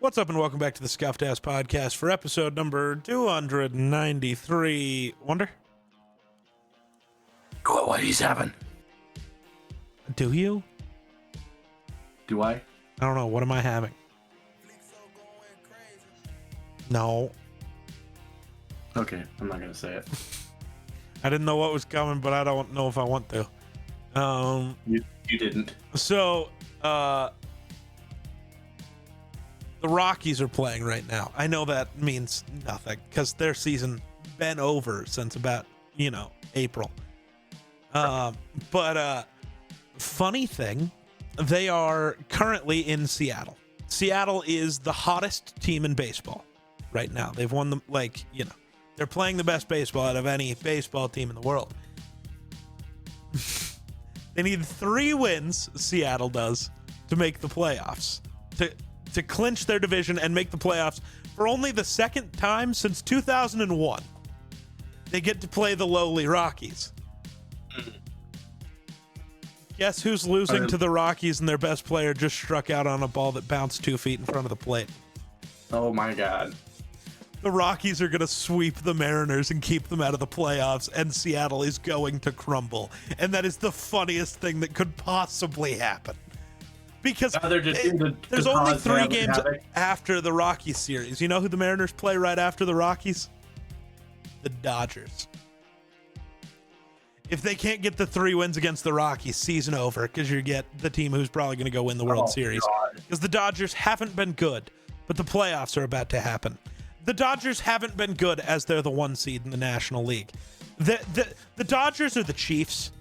What's up, and welcome back to the Scuffed Ass Podcast for episode number 293. Wonder? What he's having? Do you? Do I? I don't know. What am I having? No. Okay, I'm not gonna say it. I didn't know what was coming, but I don't know if I want to. You didn't. So, the Rockies are playing right now. I know that means nothing because their season been over since about, April. But funny thing, they are currently in Seattle. Seattle is the hottest team in baseball right now. They've won the, they're playing the best baseball out of any baseball team in the world. They need 3 wins, Seattle does, to make the playoffs. To clinch their division and make the playoffs for only the second time since 2001. They get to play the lowly Rockies. Guess who's losing to the Rockies and their best player just struck out on a ball that bounced 2 feet in front of the plate? Oh my God. The Rockies are going to sweep the Mariners and keep them out of the playoffs, and Seattle is going to crumble. And that is the funniest thing that could possibly happen. Because there's only 3 games after the Rockies series. You know who the Mariners play right after the Rockies? The Dodgers. If they can't get the 3 wins against the Rockies, season over, because you get the team who's probably going to go win the World Series. Because the Dodgers haven't been good, but the playoffs are about to happen. The Dodgers haven't been good as they're the 1 seed in the National League. The Dodgers are the Chiefs,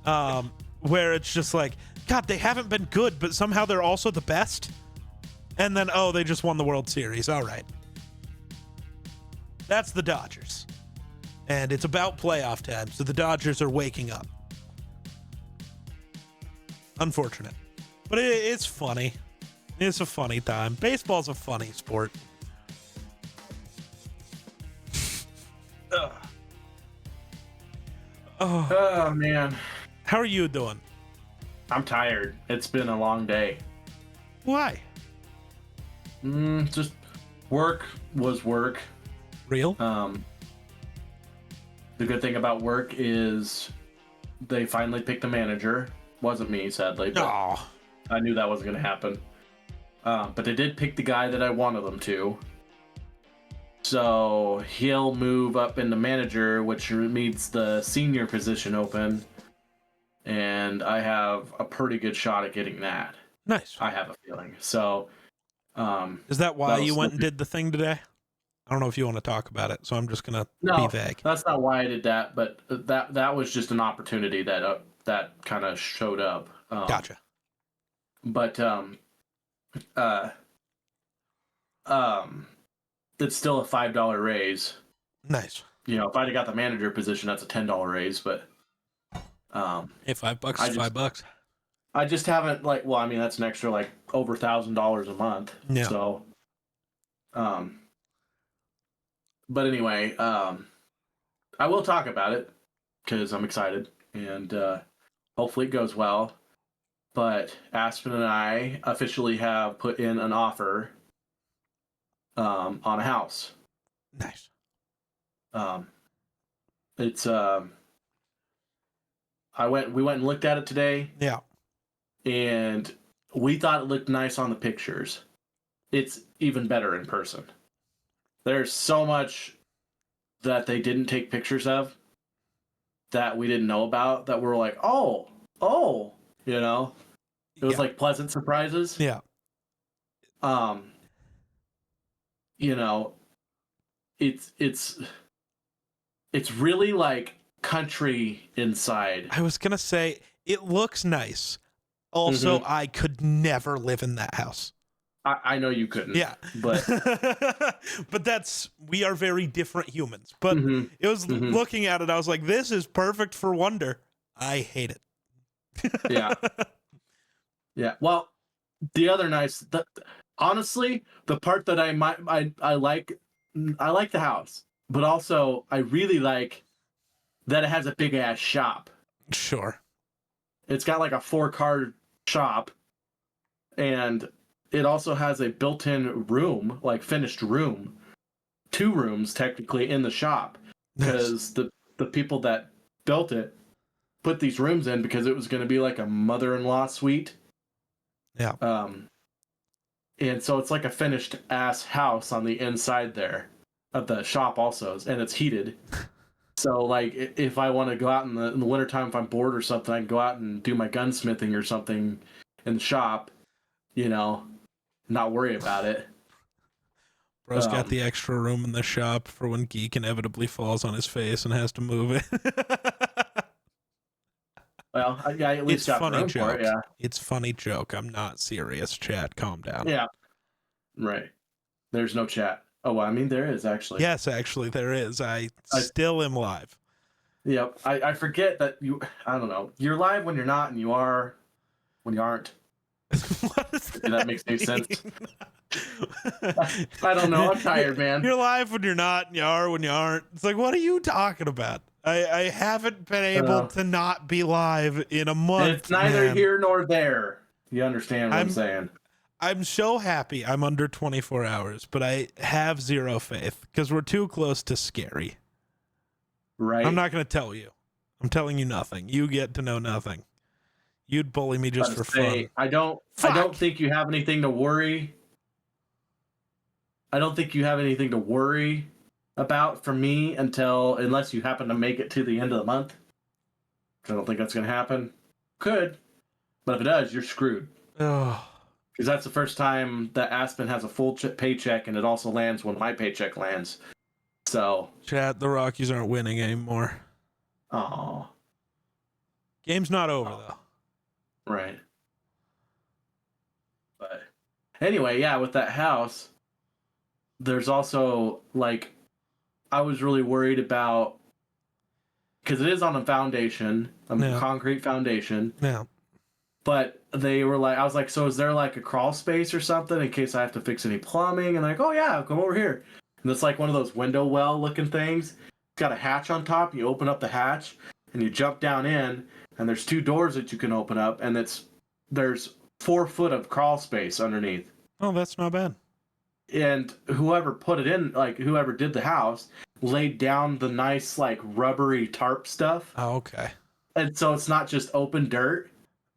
where it's just like, God, they haven't been good, but somehow they're also the best. And then, they just won the World Series. All right. That's the Dodgers. And it's about playoff time, so the Dodgers are waking up. Unfortunate. But it's funny. It's a funny time. Baseball's a funny sport. Oh, man. How are you doing? I'm tired. It's been a long day. Why? Just work was work. Real? The good thing about work is they finally picked a manager. Wasn't me, sadly, but I knew that wasn't going to happen. But they did pick the guy that I wanted them to. So he'll move up into manager, which means the senior position open. And I have a pretty good shot at getting that. Nice. I have a feeling. So, is that why you went and did the thing today? I don't know if you want to talk about it, so I'm just gonna be vague. That's not why I did that, but that was just an opportunity that kind of showed up. Gotcha. But it's still a $5 raise. Nice. If I'd have got the manager position, that's a $10 raise, but. Hey, $5 is $5. I just haven't that's an extra over $1,000 a month. Yeah. So, but anyway, I will talk about it because I'm excited and hopefully it goes well. But Aspen and I officially have put in an offer on a house. Nice. It's we went and looked at it today. Yeah. And we thought it looked nice on the pictures. It's even better in person. There's so much that they didn't take pictures of that we didn't know about that we're like, oh, it was like pleasant surprises. Yeah. It's really like country inside. I was gonna say it looks nice. Also, I could never live in that house. I know you couldn't. Yeah, but but we are very different humans. But it was looking at it, I was like, this is perfect for Wonder. I hate it. Yeah. Yeah. Well, the other honestly, the part that I like the house, but also I really like that it has a big ass shop. Sure. It's got like a 4-car shop, and it also has a built-in room, like finished room, 2 rooms technically in the shop, because the people that built it put these rooms in because it was going to be like a mother-in-law suite. Yeah. And so it's like a finished ass house on the inside there of the shop also, and it's heated. So like if I want to go out in the wintertime, if I'm bored or something, I can go out and do my gunsmithing or something in the shop, you know, not worry about it. Bro's got the extra room in the shop for when Geek inevitably falls on his face and has to move it. Well, I at least got funny room joke. for it, yeah. It's funny joke. I'm not serious, chat. Calm down. Yeah. Right. There's no chat. Oh, well, I mean, there is actually. Yes, actually, there is. I still am live. Yep. I forget that I don't know. You're live when you're not, and you are when you aren't. What does that makes any sense. I don't know. I'm tired, man. You're live when you're not, and you are when you aren't. It's like, what are you talking about? I haven't been able to not be live in a month. It's neither here nor there. You understand what I'm saying? I'm so happy I'm under 24 hours, but I have zero faith because we're too close to scary. Right. I'm not going to tell you. I'm telling you nothing. You get to know nothing. You'd bully me just for fun. I don't think you have anything to worry. I don't think you have anything to worry about for me unless you happen to make it to the end of the month. I don't think that's going to happen. Could, but if it does, you're screwed. Oh. Because that's the first time that Aspen has a full paycheck, and it also lands when my paycheck lands. So, chat, the Rockies aren't winning anymore. Oh, game's not over though. Right. But anyway, yeah, with that house, there's also like, I was really worried about, because it is on a foundation, a concrete foundation. Yeah. But they were like, I was like, so is there like a crawl space or something in case I have to fix any plumbing? And they're like, oh yeah, come over here. And it's like one of those window well looking things. It's got a hatch on top. You open up the hatch and you jump down in, and there's 2 doors that you can open up, and there's 4 foot of crawl space underneath. Oh, that's not bad. And whoever put it in, like whoever did the house, laid down the nice like rubbery tarp stuff. Oh, okay. And so it's not just open dirt.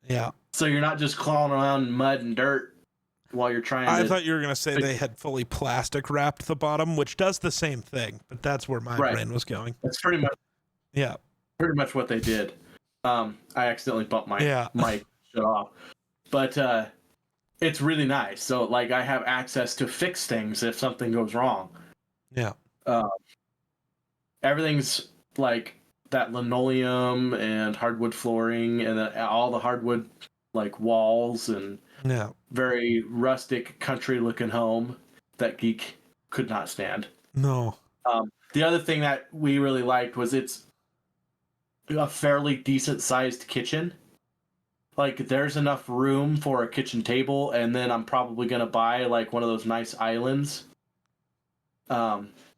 Yeah. So you're not just crawling around in mud and dirt while you're trying I thought you were going to say they had fully plastic wrapped the bottom, which does the same thing, but that's where my brain was going. That's pretty much what they did. I accidentally bumped my mic shut off. But it's really nice. So like I have access to fix things if something goes wrong. Yeah. Everything's like that linoleum and hardwood flooring, and all the hardwood like walls, and very rustic country looking home that Geek could not stand. No. The other thing that we really liked was it's a fairly decent sized kitchen. Like there's enough room for a kitchen table, and then I'm probably gonna buy like one of those nice islands.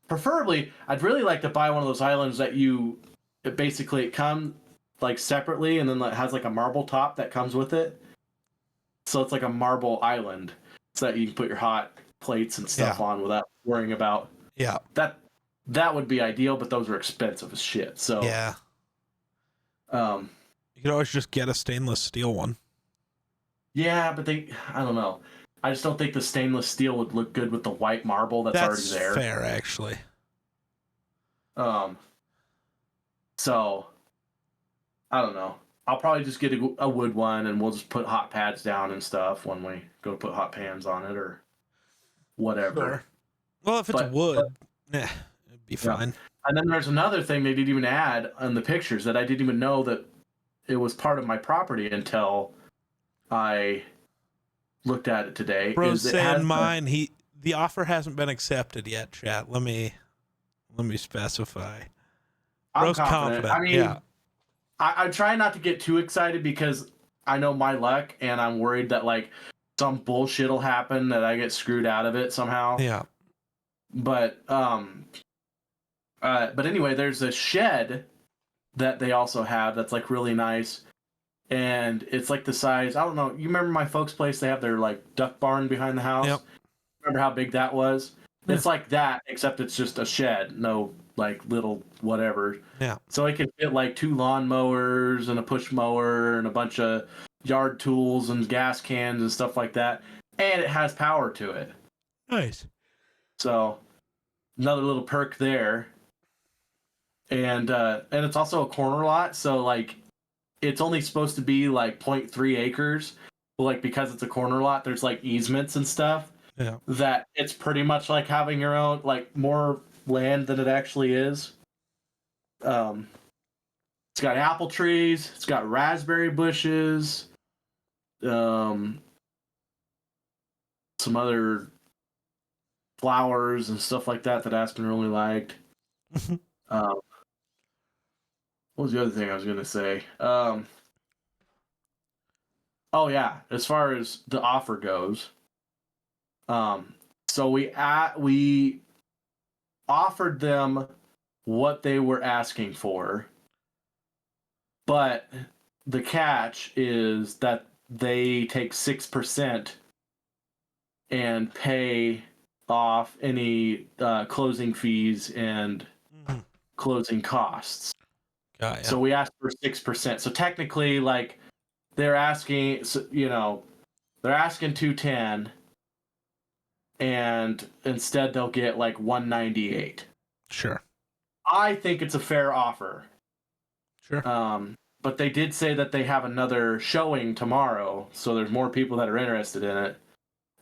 Preferably, I'd really like to buy one of those islands that it comes like separately, and then it has like a marble top that comes with it. So it's like a marble island, so that you can put your hot plates and stuff on without worrying about. Yeah. That would be ideal, but those are expensive as shit. So yeah. You could always just get a stainless steel one. Yeah, but I don't know. I just don't think the stainless steel would look good with the white marble that's already there. That's fair, actually. So I don't know. I'll probably just get a wood one, and we'll just put hot pads down and stuff when we go put hot pans on it or whatever. Sure. Well, if it's wood, it'd be fine. And then there's another thing they didn't even add in the pictures that I didn't even know that it was part of my property until I looked at it today. Bro's saying mine. The offer hasn't been accepted yet, chat. Let me specify. Bro's confident. I mean, I try not to get too excited because I know my luck, and I'm worried that like some bullshit will happen that I get screwed out of it somehow. Yeah. But anyway, there's a shed that they also have that's like really nice, and it's like the size. I don't know. You remember my folks' place? They have their like duck barn behind the house. Yep. Remember how big that was? Yeah. It's like that, except it's just a shed. No, like little whatever. Yeah. So it can fit like 2 lawnmowers and a push mower and a bunch of yard tools and gas cans and stuff like that. And it has power to it. Nice. So another little perk there. And it's also a corner lot, so like it's only supposed to be like 0.3 acres. But like because it's a corner lot, there's like easements and stuff. Yeah. That it's pretty much like having your own, like more land than it actually is. It's got apple trees, it's got raspberry bushes, some other flowers and stuff like that that Aspen really liked. What was the other thing I was gonna say? Oh yeah, as far as the offer goes, so we offered them what they were asking for, but the catch is that they take 6% and pay off any closing fees and closing costs. Yeah. So we asked for 6%. So technically, like they're asking, they're asking 210, and instead they'll get like 198. Sure. I think it's a fair offer. Sure. But they did say that they have another showing tomorrow, so there's more people that are interested in it,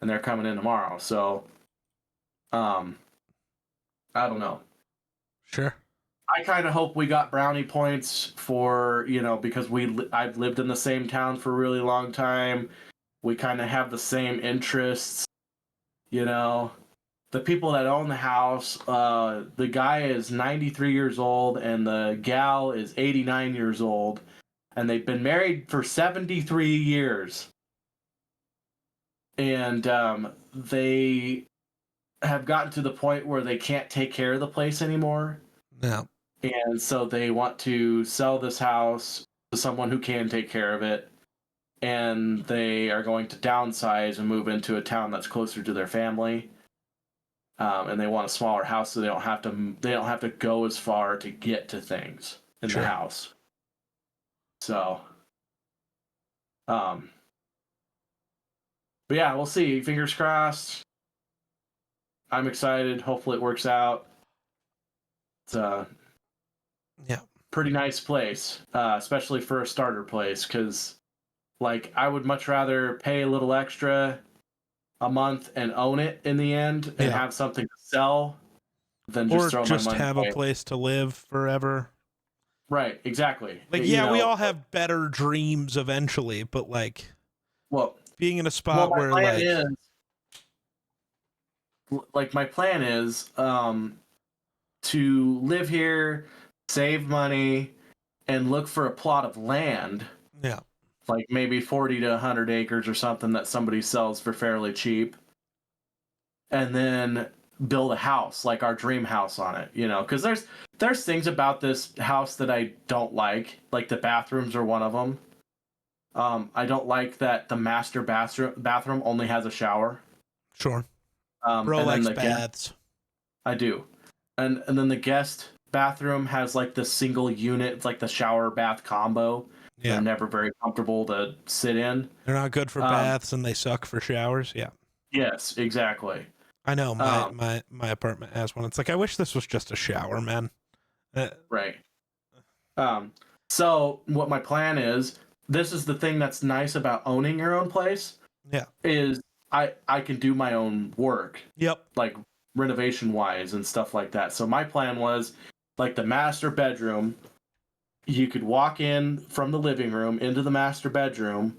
and they're coming in tomorrow. So, I don't know. Sure. I kind of hope we got brownie points for, because I've lived in the same town for a really long time. We kind of have the same interests, The people that own the house, the guy is 93 years old and the gal is 89 years old, and they've been married for 73 years. And they have gotten to the point where they can't take care of the place anymore. Yeah. And so they want to sell this house to someone who can take care of it. And they are going to downsize and move into a town that's closer to their family. And they want a smaller house so they don't have to go as far to get to things in the house. So, but yeah, we'll see. Fingers crossed. I'm excited. Hopefully it works out. It's pretty nice place, especially for a starter place, because like I would much rather pay a little extra a month and own it in the end and have something to sell than just throw my money have away. A place to live forever. Right, exactly. Like, we all have better dreams eventually, but like, being in a spot where my plan is to live here, save money, and look for a plot of land. Yeah. Like maybe 40 to 100 acres or something that somebody sells for fairly cheap. And then build a house, like our dream house on it, because there's things about this house that I don't like the bathrooms are one of them. I don't like that the master bathroom only has a shower. Sure. Bro likes baths. I do. And then the guest bathroom has like the single unit, it's like the shower bath combo. Yeah. They're never very comfortable to sit in. They're not good for baths and they suck for showers. Yeah. Yes, exactly. I know my apartment has one. It's like, I wish this was just a shower, man. Right. So what my plan is, this is the thing that's nice about owning your own place. Yeah. Is I can do my own work. Yep. Like renovation wise and stuff like that. So my plan was like the master bedroom, you could walk in from the living room into the master bedroom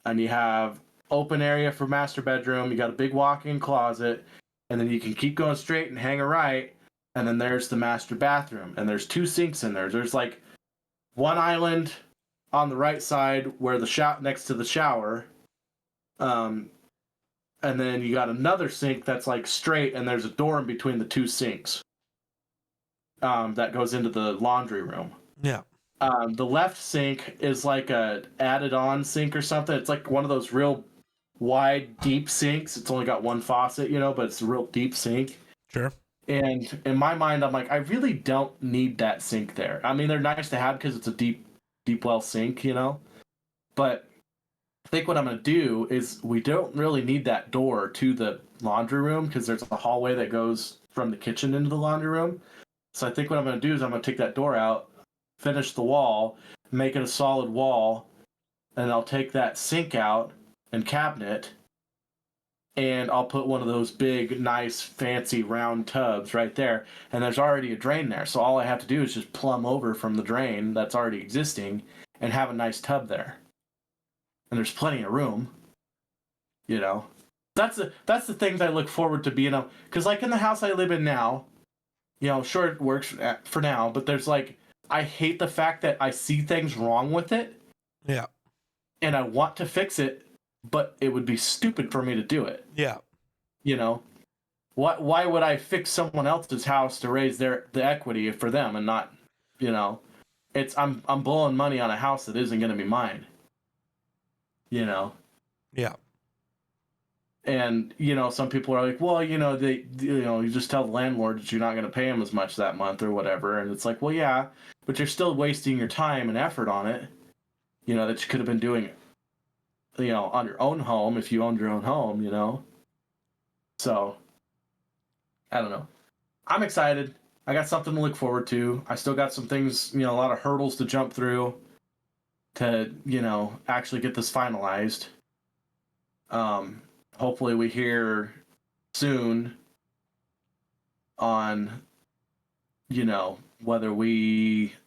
and you have open area for master bedroom. You got a big walk-in closet, and then you can keep going straight and hang a right. And then there's the master bathroom, and there's 2 sinks in there. There's like one island on the right side where the next to the shower. And then you got another sink that's like straight, and there's a door in between the 2 sinks. That goes into the laundry room. Yeah. The left sink is like a added on sink or something. It's like one of those real wide, deep sinks. It's only got one faucet, but it's a real deep sink. Sure. And in my mind, I'm like, I really don't need that sink there. I mean, they're nice to have because it's a deep well sink, But I think what I'm going to do is we don't really need that door to the laundry room because there's a hallway that goes from the kitchen into the laundry room. So I think what I'm going to do is I'm going to take that door out, finish the wall, make it a solid wall, and I'll take that sink out and cabinet, and I'll put one of those big, nice, fancy round tubs right there. And there's already a drain there. So all I have to do is just plumb over from the drain that's already existing and have a nice tub there. And there's plenty of room, That's the things I look forward to being able, because like in the house I live in now, sure it works for now, but there's like, I hate the fact that I see things wrong with it. Yeah. And I want to fix it, but it would be stupid for me to do it. Yeah. Why would I fix someone else's house to raise the equity for them and not, I'm blowing money on a house that isn't going to be mine. Yeah. And some people are like, well, you just tell the landlord that you're not going to pay them as much that month or whatever, and it's like, well, yeah, but you're still wasting your time and effort on it, that you could have been doing, on your own home if you owned your own home, So, I don't know. I'm excited. I got something to look forward to. I still got some things, a lot of hurdles to jump through to, actually get this finalized. Hopefully we hear soon on, whether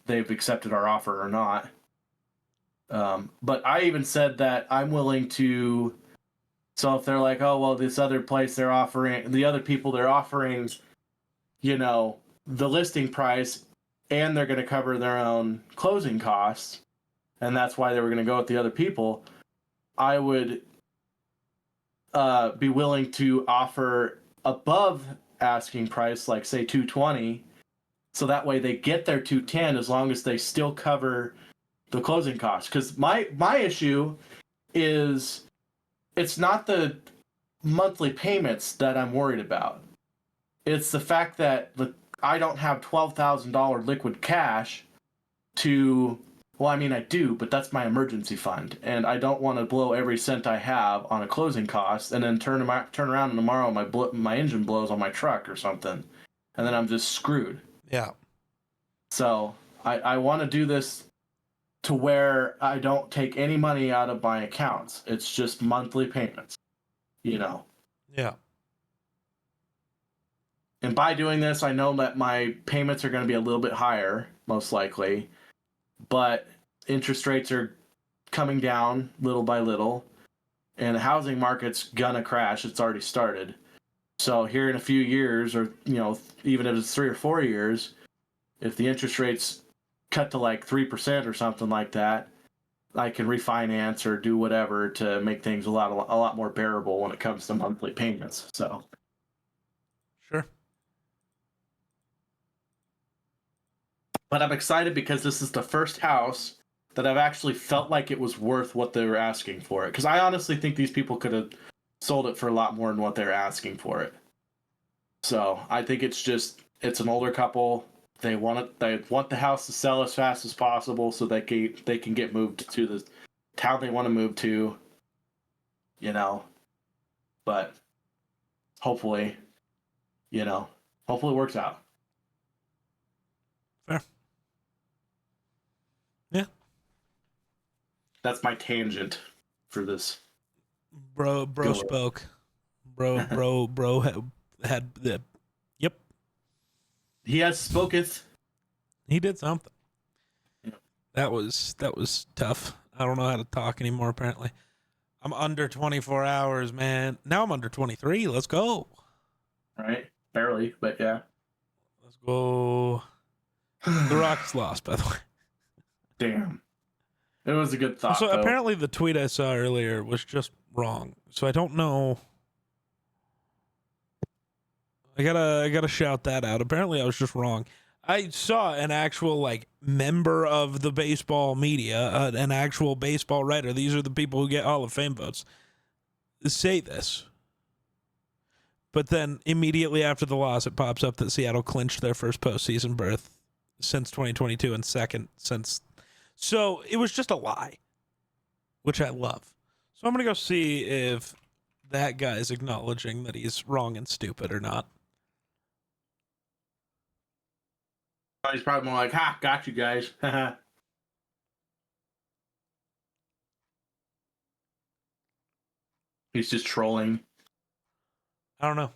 they've accepted our offer or not. But I even said that I'm willing to, so if they're like, oh, well, this other place the other people they're offering, the listing price, and they're going to cover their own closing costs, and that's why they were going to go with the other people, I would be willing to offer above asking price, like say 220, so that way they get their 210 as long as they still cover the closing costs. Because my issue is, it's not the monthly payments that I'm worried about. It's the fact that I don't have $12,000 liquid cash to, well, I mean, I do, but that's my emergency fund, and I don't want to blow every cent I have on a closing cost and then turn around and tomorrow my engine blows on my truck or something, and then I'm just screwed. Yeah. So I want to do this to where I don't take any money out of my accounts. It's just monthly payments, Yeah. And by doing this, I know that my payments are going to be a little bit higher, most likely, but interest rates are coming down little by little, and the housing market's gonna crash. It's already started. So here in a few years, or even if it's 3 or 4 years, if the interest rates cut to like 3% or something like that, I can refinance or do whatever to make things a lot more bearable when it comes to monthly payments. So sure. But I'm excited because this is the first house that I've actually felt like it was worth what they were asking for it. Because I honestly think these people could have sold it for a lot more than what they're asking for it. So I think it's an older couple. They want the house to sell as fast as possible so they can get moved to the town they want to move to. But hopefully it works out. Fair. Yeah. That's my tangent for this. Bro spoke. Bro had the. Yep. He has spoketh. He did something. Yeah. That was tough. I don't know how to talk anymore, apparently. I'm under 24 hours, man. Now I'm under 23. Let's go. Right? Barely, but yeah. Let's go. The Rockets lost, by the way. Damn. It was a good thought. So though. apparently the tweet I saw earlier was just wrong. So I don't know. I gotta shout that out. Apparently I was just wrong. I saw an actual like member of the baseball media, an actual baseball writer. These are the people who get Hall of Fame votes. Say this. But then immediately after the loss, it pops up that Seattle clinched their first postseason berth since 2022 and second since. So it was just a lie, which I love. So I'm going to go see if that guy is acknowledging that he's wrong and stupid or not. He's probably more like, ha, got you guys. He's just trolling. I don't know.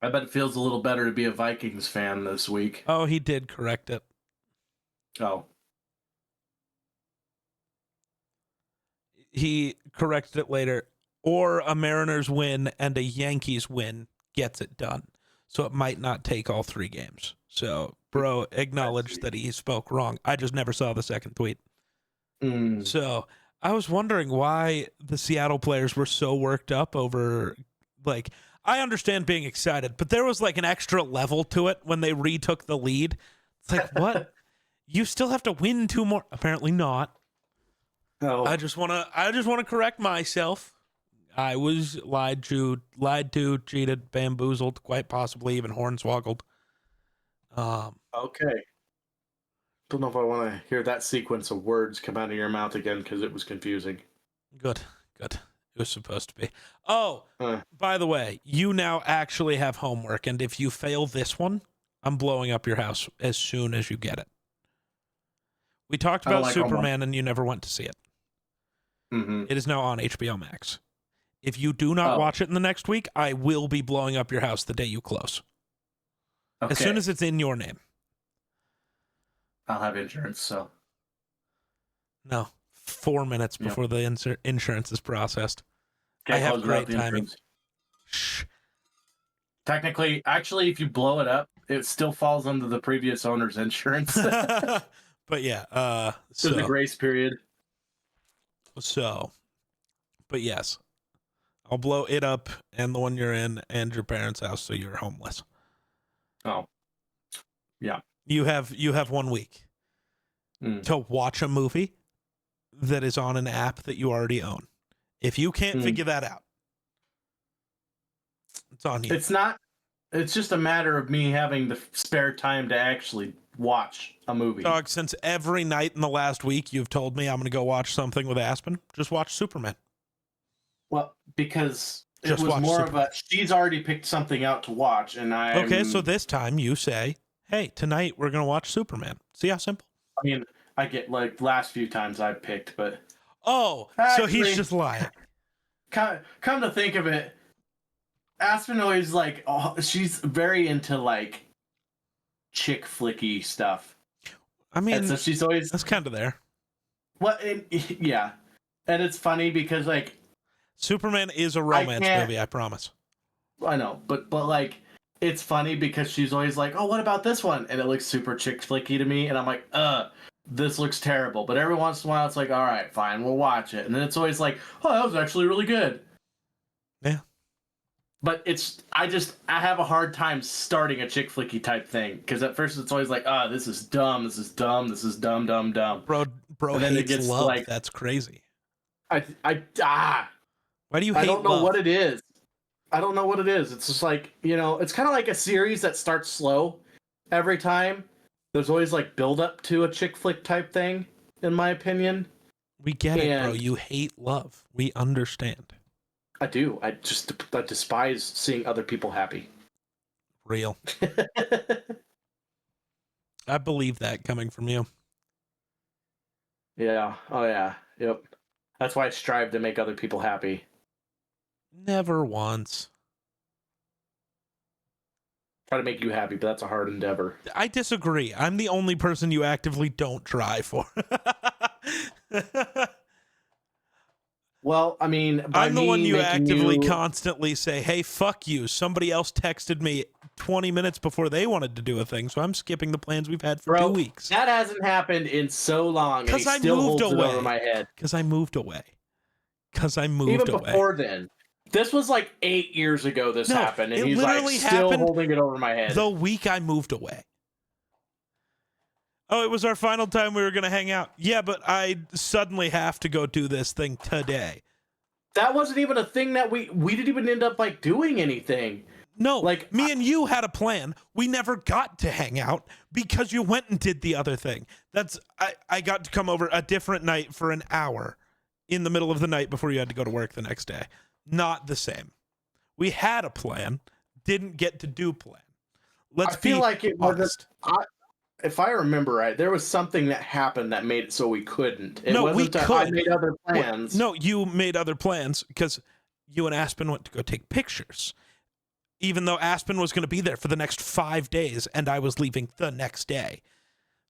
I bet it feels a little better to be a Vikings fan this week. Oh, he did correct it. Oh. He corrected it later. Or a Mariners win and a Yankees win gets it done. So it might not take all 3 games. So, bro acknowledged that he spoke wrong. I just never saw the second tweet. So I was wondering why the Seattle players were so worked up over, like, I understand being excited, but there was like an extra level to it when they retook the lead. It's like, what? You still have to win 2 more. Apparently not. No. I just want to correct myself. I was lied to, cheated, bamboozled, quite possibly even hornswoggled. Okay. Don't know if I want to hear that sequence of words come out of your mouth again because it was confusing. Good. It was supposed to be. Oh, by the way, you now actually have homework, and if you fail this one, I'm blowing up your house as soon as you get it. We talked about Superman, and you never went to see it. Mm-hmm. It is now on HBO Max. If you do not watch it in the next week, I will be blowing up your house the day you close. Okay. As soon as it's in your name. I'll have insurance, so. No. 4 minutes before the insurance is processed. Okay, I have great timing. Shh. Technically, actually, if you blow it up, it still falls under the previous owner's insurance. But yeah, there's a grace period. So, but yes, I'll blow it up and the one you're in and your parents' house, so you're homeless. Oh, yeah. You have 1 week to watch a movie that is on an app that you already own. If you can't figure that out, it's on you. It's just a matter of me having the spare time to actually watch a movie. Dog, since every night in the last week you've told me I'm going to go watch something with Aspen, just watch Superman. Well, because it was more of a, she's already picked something out to watch, and I. Okay, so this time you say, hey, tonight we're going to watch Superman. See how simple? I mean, I get, like, last few times I've picked, but. Oh, actually, so he's just lying. Come to think of it, Aspen always, like, she's very into, like, chick flicky stuff. I mean, and so she's always. That's kind of there. Well, yeah. And it's funny because, like. Superman is a romance movie, I promise. I know, but like, it's funny because she's always like, oh, what about this one? And it looks super chick flicky to me, and I'm like, this looks terrible. But every once in a while, it's like, all right, fine, we'll watch it. And then it's always like, oh, that was actually really good. Yeah. But I have a hard time starting a chick flicky type thing because at first it's always like, this is dumb, this is dumb, this is dumb. Bro, and then hates it gets love. Like, that's crazy. Why do you hate? I don't know love? what it is. I don't know what it is. It's just like, it's kind of like a series that starts slow every time. There's always like build up to a chick flick type thing, in my opinion. We get it, bro. You hate love. We understand. I do. I despise seeing other people happy. Real. I believe that coming from you. Yeah. Oh, yeah. Yep. That's why I strive to make other people happy. Never once. Try to make you happy, but that's a hard endeavor. I disagree. I'm the only person you actively don't try for. Well, I mean, I'm the one you actively constantly say, hey, fuck you. Somebody else texted me 20 minutes before they wanted to do a thing, so I'm skipping the plans we've had for 2 weeks. That hasn't happened in so long, and he still holds it over my head. Because I moved away. Even before then. This was like 8 years ago this happened, and it he's literally like still happened holding it over my head. the week I moved away. Oh, it was our final time we were going to hang out. Yeah, but I suddenly have to go do this thing today. That wasn't even a thing that we didn't even end up like doing anything. No, like me and you had a plan. We never got to hang out because you went and did the other thing. I got to come over a different night for an hour in the middle of the night before you had to go to work the next day. Not the same. We had a plan, didn't get to do plan. I feel like it wasn't. If I remember right, there was something that happened that made it so we couldn't. It wasn't we could. I made other plans. No, you made other plans because you and Aspen went to go take pictures. Even though Aspen was going to be there for the next 5 days and I was leaving the next day.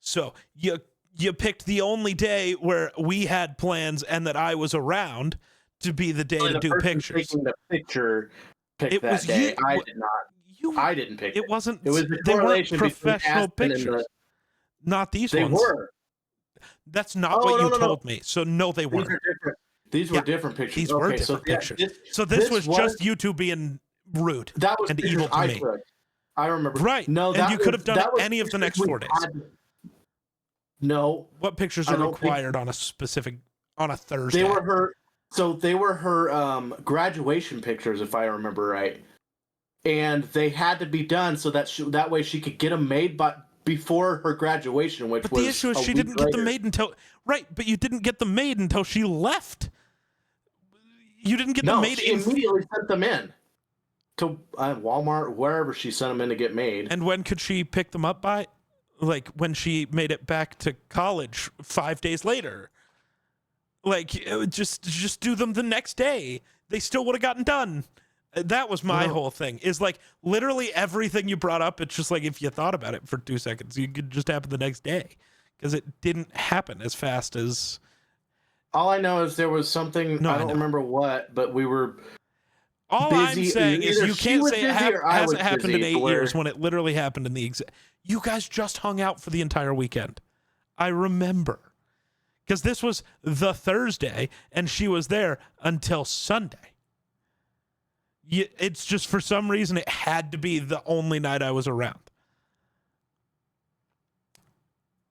So you picked the only day where we had plans and that I was around to be the day to do pictures. Taking the picture picked that day. I did not. I didn't pick it. It wasn't. It was the they weren't correlation professional pictures. Not these ones. They were. That's not what you told me. So no, they weren't. These were different pictures. These were different pictures. So this was just you two being rude and evil to me. I remember. Right. No, and you could have done it any of the next 4 days. No. What pictures are required on a Thursday? They were her graduation pictures, if I remember right. And they had to be done so that way she could get them made before her graduation, but the issue is she didn't get them made until but you didn't get them made until she left. You didn't get them made. She immediately sent them in to Walmart, wherever she sent them in to get made. And when could she pick them up by? Like when she made it back to college 5 days later. Like just do them the next day. They still would have gotten done. That was my whole thing. Is like literally everything you brought up. It's just like if you thought about it for 2 seconds, you could just happen the next day because it didn't happen as fast as. All I know is there was something. I don't remember what, but we were. All busy. I'm saying is you can't say it hasn't happened in 8 years when it literally happened in the exact. You guys just hung out for the entire weekend. I remember. Because this was the Thursday, and she was there until Sunday. It's just for some reason it had to be the only night I was around.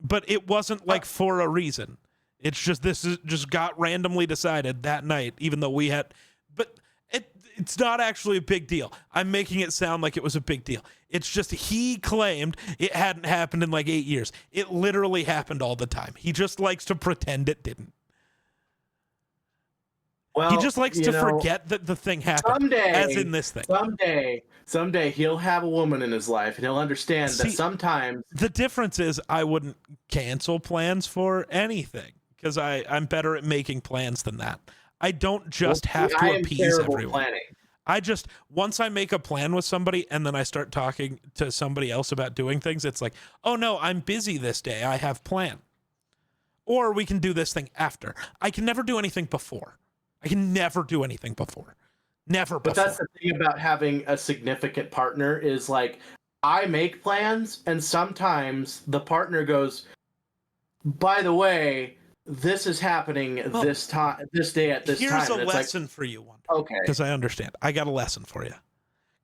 But it wasn't like for a reason. It's just just got randomly decided that night, even though we had. But it's not actually a big deal. I'm making it sound like it was a big deal. It's just he claimed it hadn't happened in like 8 years. It literally happened all the time. He just likes to pretend it didn't. Well, he just likes to forget that the thing happened. Someday, as in this thing. Someday he'll have a woman in his life and he'll understand that sometimes. The difference is I wouldn't cancel plans for anything because I'm better at making plans than that. I don't just have to appease everyone. Planning. I just, once I make a plan with somebody and then I start talking to somebody else about doing things, it's like, oh no, I'm busy this day. I have plan. Or we can do this thing after. I can never do anything before. Never before. But that's the thing about having a significant partner is like, I make plans and sometimes the partner goes, by the way, this is happening this day at this time. Here's a lesson for you, Wonder. Okay. Because I understand. I got a lesson for you.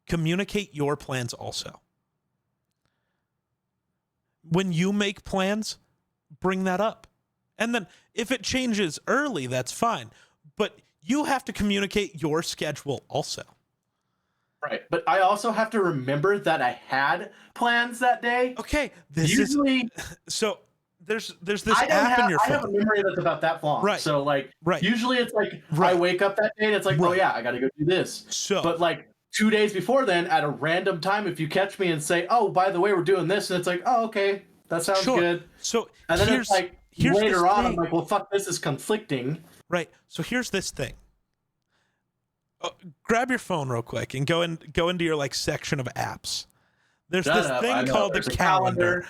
Communicate your plans also. When you make plans, bring that up. And then if it changes early, that's fine. But you have to communicate your schedule also. Right. But I also have to remember that I had plans that day. Okay. So there's this app in your phone. I have a memory that's about that long. Right. So usually it's like I wake up that day and it's like, oh yeah, I got to go do this. But like 2 days before then, at a random time, if you catch me and say, oh, by the way, we're doing this, and it's like, oh, okay, that sounds good. So and then it's like later on, I'm like, well, fuck, this is conflicting. Right. So here's this thing. Grab your phone real quick and go into your section of apps. There's this thing called the calendar.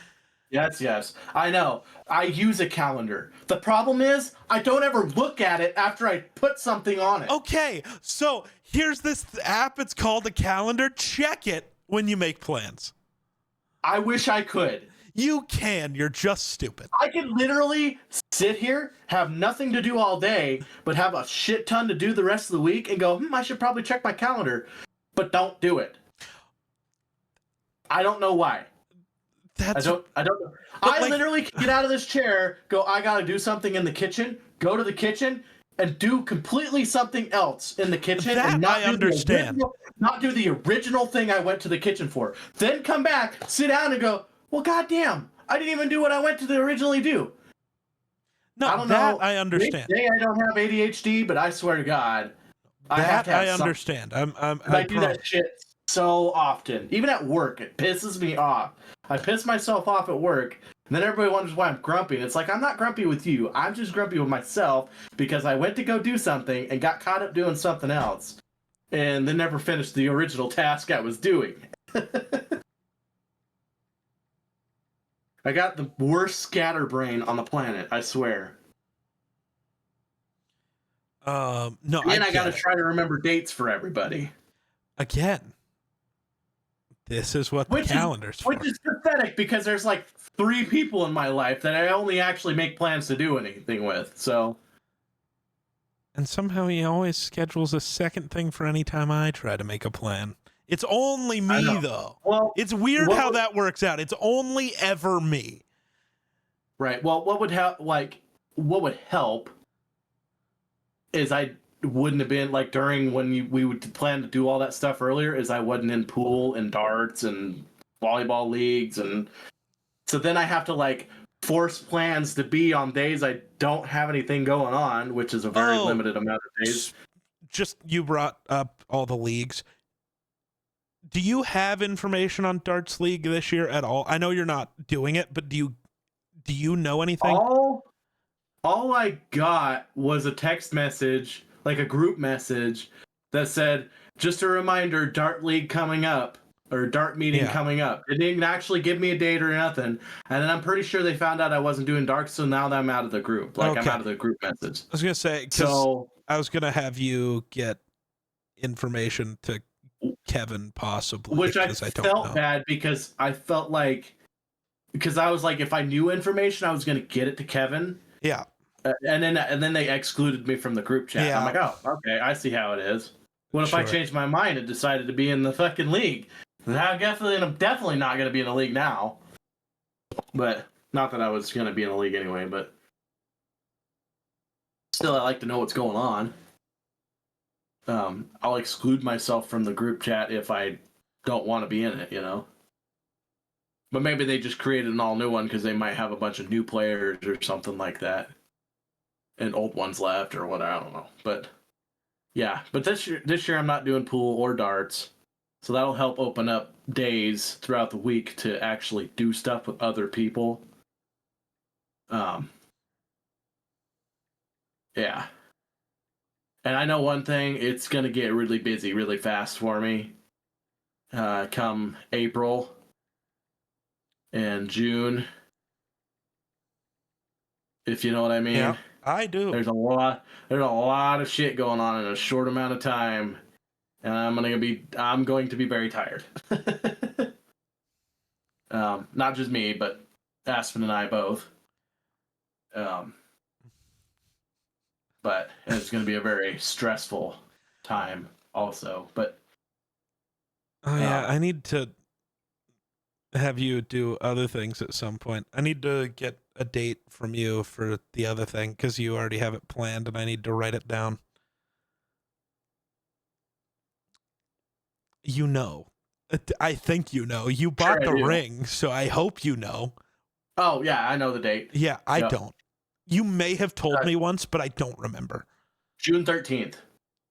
Yes. I know. I use a calendar. The problem is I don't ever look at it after I put something on it. Okay. So here's this app. It's called a calendar. Check it when you make plans. I wish I could. You can. You're just stupid. I can literally sit here, have nothing to do all day, but have a shit ton to do the rest of the week and go, I should probably check my calendar, but don't do it. I don't know why. I don't know. I literally can get out of this chair, go, I gotta do something in the kitchen, go to the kitchen, and do completely something else in the kitchen. That and not I understand. Not do the original thing I went to the kitchen for. Then come back, sit down, and go, well, goddamn, I didn't even do what I went to originally do. No, I don't that know. I understand. They say I don't have ADHD, but I swear to God, I understand. I do that shit so often. Even at work, it pisses me off. I piss myself off at work, and then everybody wonders why I'm grumpy. And it's like, I'm not grumpy with you. I'm just grumpy with myself because I went to go do something and got caught up doing something else, and then never finished the original task I was doing. I got the worst scatterbrain on the planet, I swear. No, and I gotta try to remember dates for everybody. Again, this is what the calendar's for. Which is pathetic because there's like 3 people in my life that I only actually make plans to do anything with. So, and somehow he always schedules a second thing for any time I try to make a plan. It's only me, though. Well, it's weird how that works out. It's only ever me. Right. Well, what would help is I wouldn't have been like during when we would plan to do all that stuff earlier. Is I wasn't in pool and darts and volleyball leagues, and so then I have to like force plans to be on days I don't have anything going on, which is a very limited amount of days. Just you brought up all the leagues. Do you have information on Darts League this year at all? I know you're not doing it, but do you know anything? All I got was a text message, like a group message, that said, just a reminder, Dart League coming up, or Dart meeting coming up. It didn't actually give me a date or nothing. And then I'm pretty sure they found out I wasn't doing darts, so now I'm out of the group. I'm out of the group message. I was going to say, so I was going to have you get information to Kevin possibly, which I felt bad because I felt like, because I was like, if I knew information, I was going to get it to Kevin. Yeah. And then they excluded me from the group chat. Yeah. I'm like, oh, okay, I see how it is. What if I changed my mind and decided to be in the fucking league? Then I'm definitely not going to be in the league now. But not that I was going to be in the league anyway, but still, I like to know what's going on. I'll exclude myself from the group chat if I don't want to be in it, you know. But maybe they just created an all new one because they might have a bunch of new players or something like that, and old ones left or what, I don't know. But yeah, but this year I'm not doing pool or darts, so that'll help open up days throughout the week to actually do stuff with other people. Yeah. And I know one thing, it's going to get really busy really fast for me come April and June, if you know what I mean. Yeah, I do. There's a lot of shit going on in a short amount of time, and I'm going to be very tired. Not just me, but Aspen and I both. But it's going to be a very stressful time also. But I need to have you do other things at some point. I need to get a date from you for the other thing because you already have it planned and I need to write it down. You know. I think you know. You bought the ring, so I hope you know. Oh, yeah, I know the date. Yeah, I don't. You may have told me once, but I don't remember. June 13th.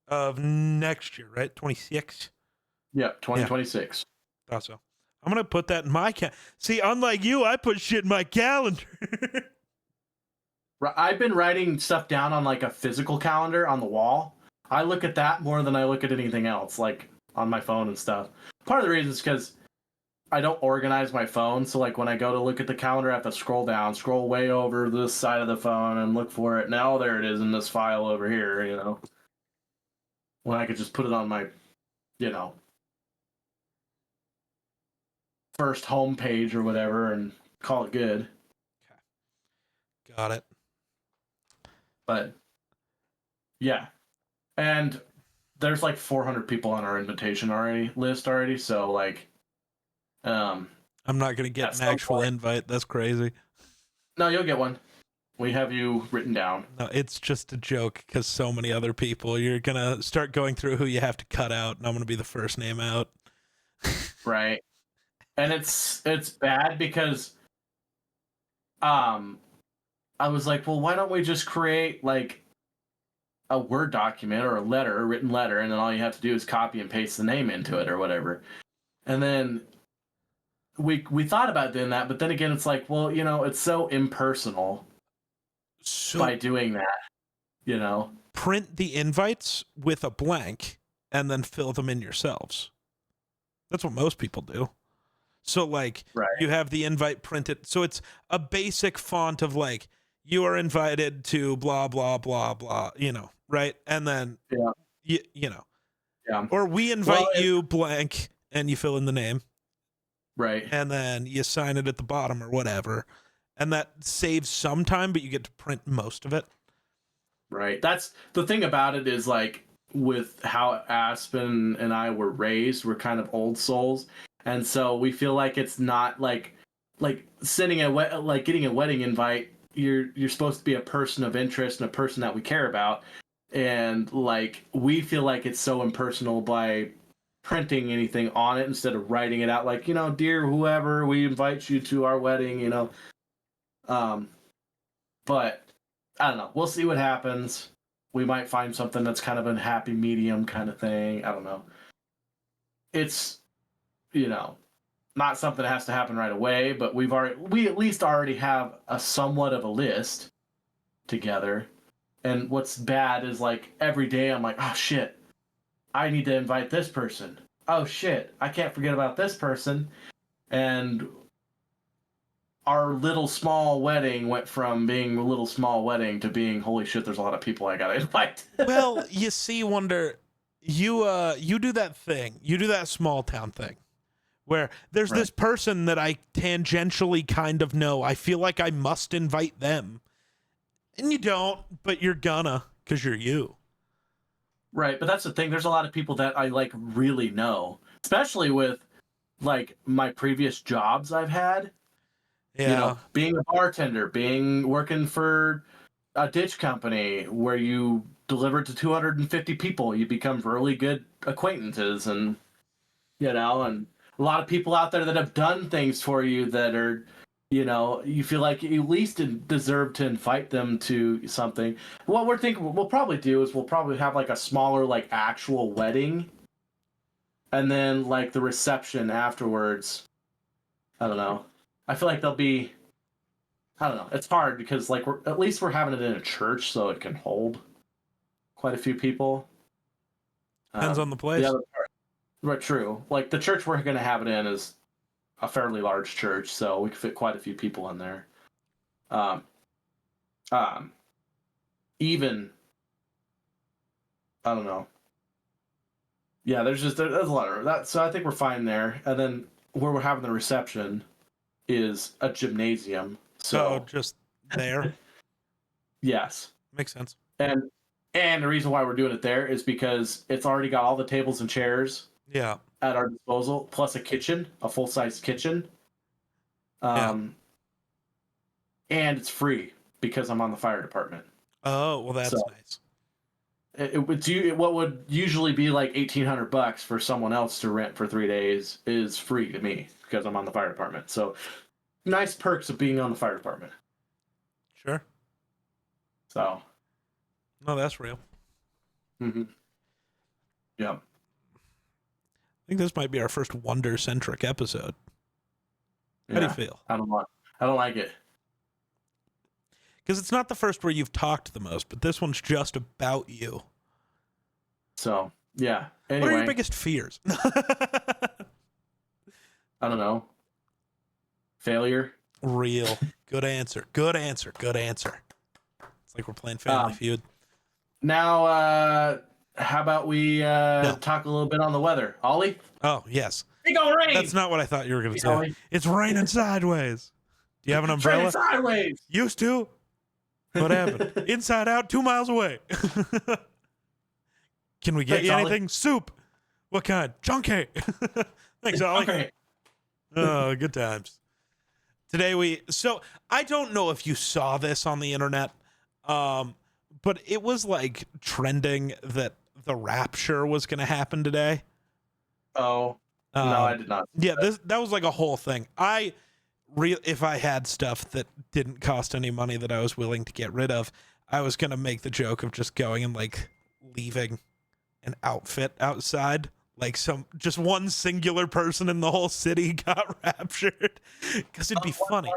Of next year, right? 26? Yep, 2026. Yeah. Thought so. I'm going to put that in my See, unlike you, I put shit in my calendar. I've been writing stuff down on like a physical calendar on the wall. I look at that more than I look at anything else, like on my phone and stuff. Part of the reason is because I don't organize my phone, so like when I go to look at the calendar, I have to scroll way over this side of the phone and look for it. Now there it is in this file over here, you know. When I could just put it on my, you know, first home page or whatever and call it good. Got it. But yeah, and there's like 400 people on our invitation list already. So like, I'm not gonna get an actual invite. That's crazy. No, you'll get one. We have you written down. No, it's just a joke because so many other people. You're gonna start going through who you have to cut out, and I'm gonna be the first name out. Right. And it's bad because I was like, well, why don't we just create like a Word document or a written letter, and then all you have to do is copy and paste the name into it or whatever. And then we thought about doing that, but then again, it's like, well, it's so impersonal by doing that, Print the invites with a blank and then fill them in yourselves. That's what most people do. So like you have the invite printed. So it's a basic font of like, you are invited to blah, blah, blah, blah, right? And then, or we invite you blank and you fill in the name. Right. And then you sign it at the bottom or whatever. And that saves some time, but you get to print most of it. Right. That's the thing about it is like with how Aspen and I were raised, we're kind of old souls. And so we feel like it's not like sending getting a wedding invite. You're supposed to be a person of interest and a person that we care about. And like, we feel like it's so impersonal by printing anything on it instead of writing it out like, dear whoever, we invite you to our wedding, but I don't know. We'll see what happens. We might find something that's kind of a happy medium kind of thing. I don't know. It's, not something that has to happen right away, but we at least already have a somewhat of a list together. And what's bad is like every day I'm like, oh shit, I need to invite this person. Oh shit, I can't forget about this person. And our little small wedding went from being a little small wedding to being, holy shit, there's a lot of people I gotta invite. Well, you see, Wonder, you do that thing. You do that small town thing where there's this person that I tangentially kind of know. I feel like I must invite them. And you don't, but you're gonna, because you're you. Right, but that's the thing. There's a lot of people that I like really know, especially with like my previous jobs I've had. Yeah. Being a bartender, working for a ditch company where you deliver to 250 people, you become really good acquaintances, and and a lot of people out there that have done things for you that are, you feel like you at least deserve to invite them to something. What we're thinking we'll probably do is we'll probably have like a smaller like actual wedding, and then like the reception afterwards. I don't know. I feel like they'll be, I don't know. It's hard because like at least we're having it in a church, so it can hold quite a few people. Depends on the place. Right, true. Like the church we're going to have it in is a fairly large church, so we can fit quite a few people in there. Even, I don't know. Yeah, there's a lot of that. So I think we're fine there. And then where we're having the reception is a gymnasium. So just there. Yes, makes sense. And the reason why we're doing it there is because it's already got all the tables and chairs. Yeah. At our disposal, plus a kitchen, a full-size kitchen. And it's free because I'm on the fire department. Oh, well, that's nice. What would usually be like $1,800 for someone else to rent for 3 days is free to me because I'm on the fire department. So nice perks of being on the fire department. Sure. So. No, that's real. Mm-hmm. Yeah. I think this might be our first Wonder-centric episode. How do you feel? I don't like it. Because it's not the first where you've talked the most, but this one's just about you. So, yeah. Anyway. What are your biggest fears? I don't know. Failure. Real. Good answer. Good answer. Good answer. It's like we're playing Family Feud. Now, how about we talk a little bit on the weather? Ollie? Oh, yes. It's gonna rain! That's not what I thought you were going to say. It's raining sideways. Do you have an Turn umbrella? it sideways. Used to. What happened? Inside out, 2 miles away. Can we get Thanks, you Ollie. anything? Soup. What kind? Chunky. Thanks, Ollie. Okay. Oh, good times. Today so I don't know if you saw this on the internet, but it was like trending that the rapture was going to happen today. Oh, no, I did not. Yeah, that was like a whole thing. If I had stuff that didn't cost any money that I was willing to get rid of, I was going to make the joke of just going and like leaving an outfit outside. Like just one singular person in the whole city got raptured because it'd be funny.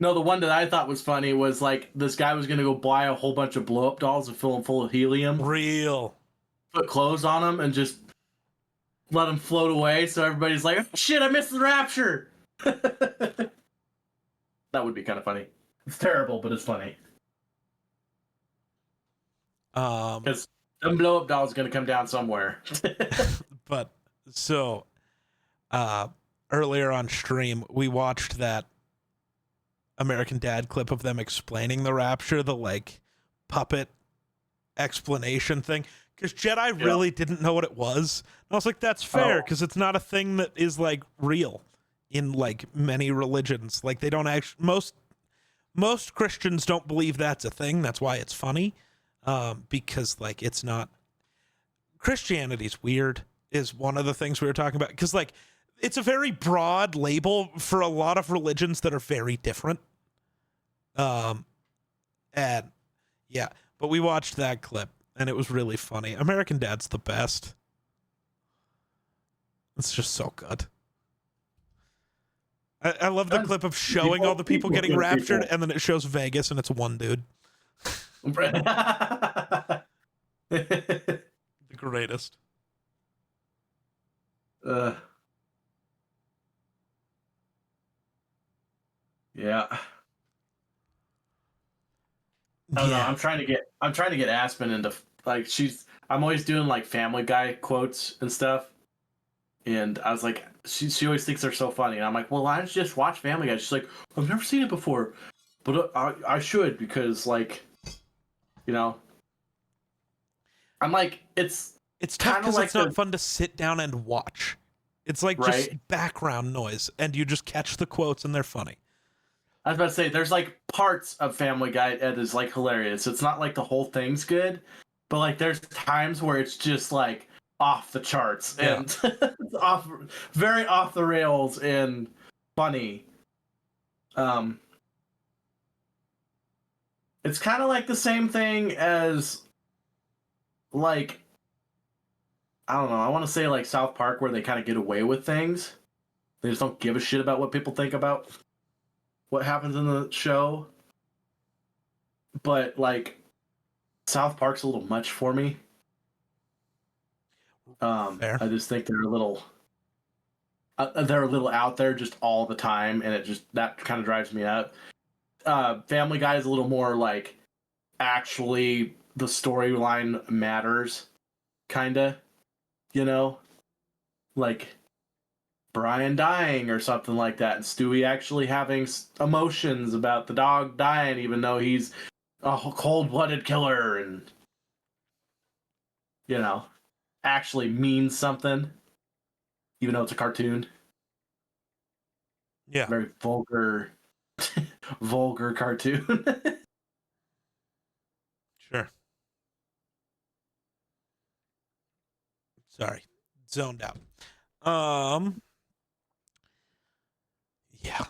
No, the one that I thought was funny was like this guy was gonna go buy a whole bunch of blow up dolls and fill them full of helium, Real. put clothes on them, and just let them float away. So everybody's like, oh, "Shit, I missed the rapture." That would be kind of funny. It's terrible, but it's funny because them blow up dolls gonna come down somewhere. But so earlier on stream we watched that American Dad clip of them explaining the rapture, the like puppet explanation thing, because Jedi really didn't know what it was. And I was like, that's fair, because it's not a thing that is like real in like many religions. Like they don't actually, most Christians don't believe that's a thing. That's why it's funny, because like it's not. Christianity's weird is one of the things we were talking about, because like it's a very broad label for a lot of religions that are very different. And yeah, but we watched that clip and it was really funny. American Dad's the best. It's just so good. I love the clip of showing all the people getting raptured, and then it shows Vegas and it's one dude. The greatest. Yeah. I don't know. I'm trying to get Aspen into like I'm always doing like Family Guy quotes and stuff. And I was like, she always thinks they're so funny. And I'm like, well, why don't you just watch Family Guy? She's like, I've never seen it before, but I should, because like, you know, I'm like, it's tough because it's not fun to sit down and watch. It's like just background noise, and you just catch the quotes and they're funny. I was about to say, there's like parts of Family Guy that is like hilarious. It's not like the whole thing's good, but like there's times where it's just like off the charts and it's very off the rails and funny. It's kind of like the same thing as like, I don't know, I want to say like South Park, where they kind of get away with things. They just don't give a shit about what people think about what happens in the show. But like South Park's a little much for me. I just think they're a little out there just all the time, and that kind of drives me up. Family Guy is a little more like actually the storyline matters, kinda, you know, like Brian dying or something like that, and Stewie actually having emotions about the dog dying, even though he's a cold-blooded killer, and you know, actually means something, even though it's a cartoon. Yeah, very vulgar, vulgar cartoon. Sure. Sorry, zoned out. Yeah.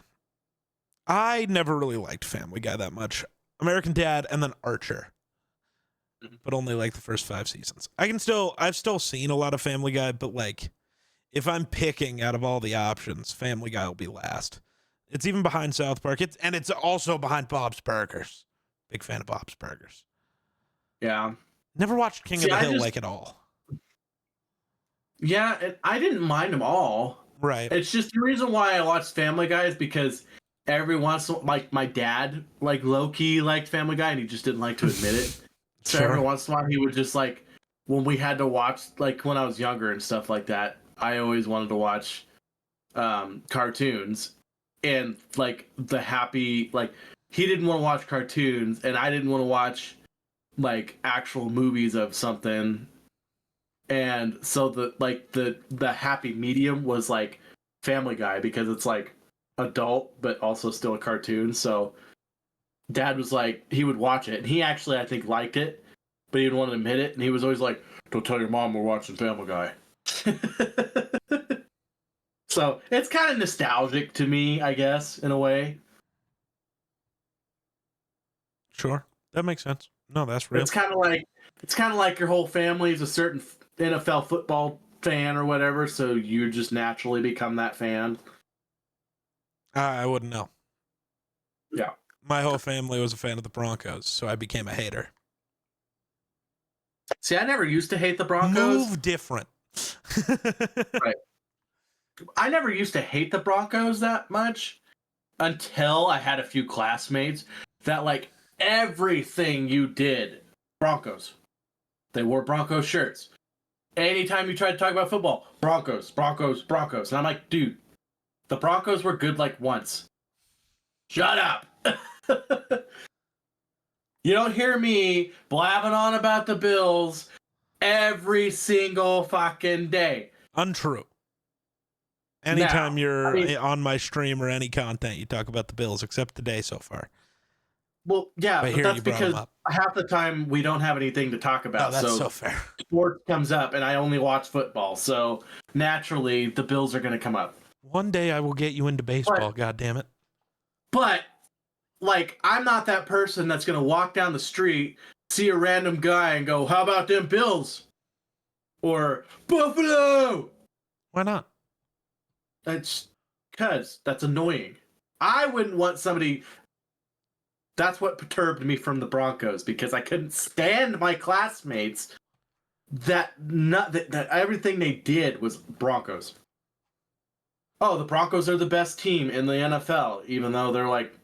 I never really liked Family Guy that much. American Dad and then Archer. But only like the first 5 seasons. I've still seen a lot of Family Guy, but like if I'm picking out of all the options, Family Guy will be last. It's even behind South Park. It's also behind Bob's Burgers. Big fan of Bob's Burgers. Yeah. Never watched King of the Hill like at all. Yeah, I didn't mind them all. Right. It's just the reason why I watched Family Guy is because every once in a while, like my dad, like low key liked Family Guy, and he just didn't like to admit it. So every once in a while, he would just like, when we had to watch, like when I was younger and stuff like that, I always wanted to watch cartoons, and like the happy, like he didn't want to watch cartoons and I didn't want to watch like actual movies of something. And so the happy medium was like Family Guy, because it's like adult but also still a cartoon. So Dad was like, he would watch it, and he actually, I think, liked it, but he didn't want to admit it, and he was always like, "Don't tell your mom we're watching Family Guy." So it's kind of nostalgic to me, I guess, in a way. Sure, that makes sense. No, that's real. It's kind of like your whole family is a certain NFL football fan or whatever, so you just naturally become that fan. I wouldn't know. Yeah. My whole family was a fan of the Broncos, so I became a hater. See, I never used to hate the Broncos. Move different. Right. I never used to hate the Broncos that much until I had a few classmates that, like, everything you did, Broncos. They wore Broncos shirts. Anytime you tried to talk about football, Broncos, Broncos, Broncos. And I'm like, dude, the Broncos were good like once. Shut up. You don't hear me blabbing on about the Bills every single fucking day. Untrue. Anytime you're on my stream or any content, you talk about the Bills, except today so far. Well, yeah, but that's because half the time we don't have anything to talk about. Oh, that's so fair. Sports comes up, and I only watch football, so naturally the Bills are going to come up. One day I will get you into baseball, goddammit. But, like, I'm not that person that's going to walk down the street, see a random guy, and go, "How about them Bills?" Or "Buffalo." Why not? That's because that's annoying. I wouldn't want somebody. That's what perturbed me from the Broncos, because I couldn't stand my classmates that everything they did was Broncos. Oh, the Broncos are the best team in the NFL, even though they're like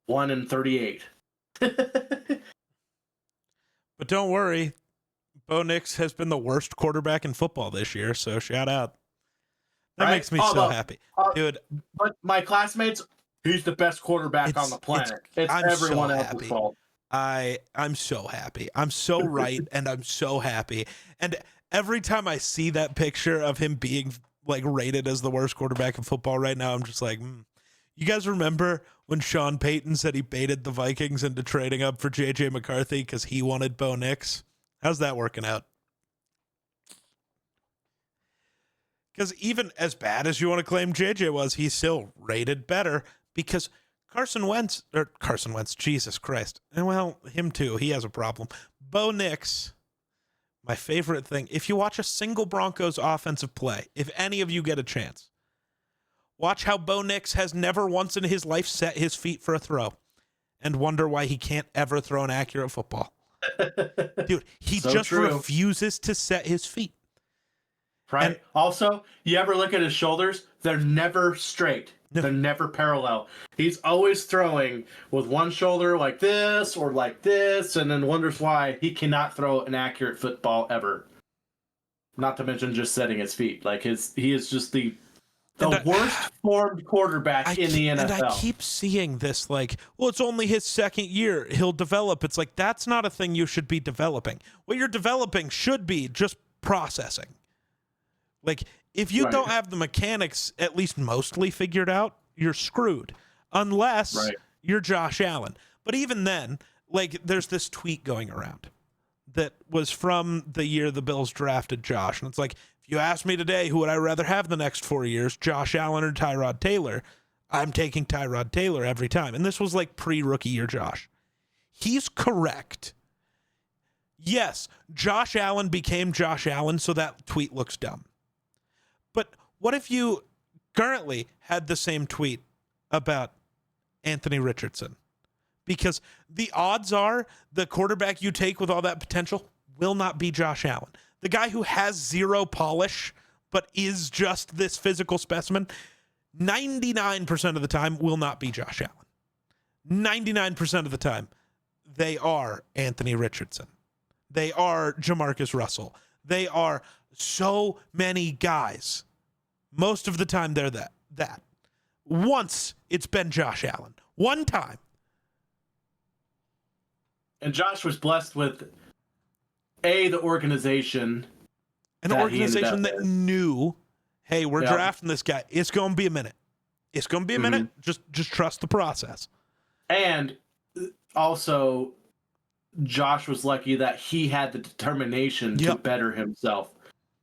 1-38. But don't worry, Bo Nix has been the worst quarterback in football this year, so shout out. That makes me so happy. Dude. But my classmates, he's the best quarterback on the planet. It's everyone else's fault. I'm so happy. I'm so right, and I'm so happy. And every time I see that picture of him being like rated as the worst quarterback in football right now, I'm just like, You guys remember when Sean Payton said he baited the Vikings into trading up for J.J. McCarthy because he wanted Bo Nix? How's that working out? Because even as bad as you want to claim JJ was, he's still rated better because Carson Wentz, Jesus Christ. And well, him too, he has a problem. Bo Nix, my favorite thing, if you watch a single Broncos offensive play, if any of you get a chance, watch how Bo Nix has never once in his life set his feet for a throw and wonder why he can't ever throw an accurate football. Dude, he just refuses to set his feet. Right. And also, you ever look at his shoulders? They're never straight. No. They're never parallel. He's always throwing with one shoulder like this or like this, and then wonders why he cannot throw an accurate football ever. Not to mention just setting his feet. Like he is just the worst formed quarterback in the NFL. And I keep seeing this like, well, it's only his second year. He'll develop. It's like, that's not a thing you should be developing. What you're developing should be just processing. Like, if you don't have the mechanics at least mostly figured out, you're screwed. Unless you're Josh Allen. But even then, like, there's this tweet going around that was from the year the Bills drafted Josh. And it's like, if you ask me today, who would I rather have the next 4 years, Josh Allen or Tyrod Taylor? I'm taking Tyrod Taylor every time. And this was like pre-rookie year Josh. He's correct. Yes, Josh Allen became Josh Allen, so that tweet looks dumb. But what if you currently had the same tweet about Anthony Richardson? Because the odds are the quarterback you take with all that potential will not be Josh Allen. The guy who has zero polish but is just this physical specimen, 99% of the time will not be Josh Allen. 99% of the time, they are Anthony Richardson. They are Jamarcus Russell. They are so many guys. Most of the time they're that. once it's been Josh Allen. One time. And Josh was blessed with the organization. An organization that knew, hey, we're drafting this guy. It's going to be a minute. It's going to be a minute. Just trust the process. And also, Josh was lucky that he had the determination to better himself.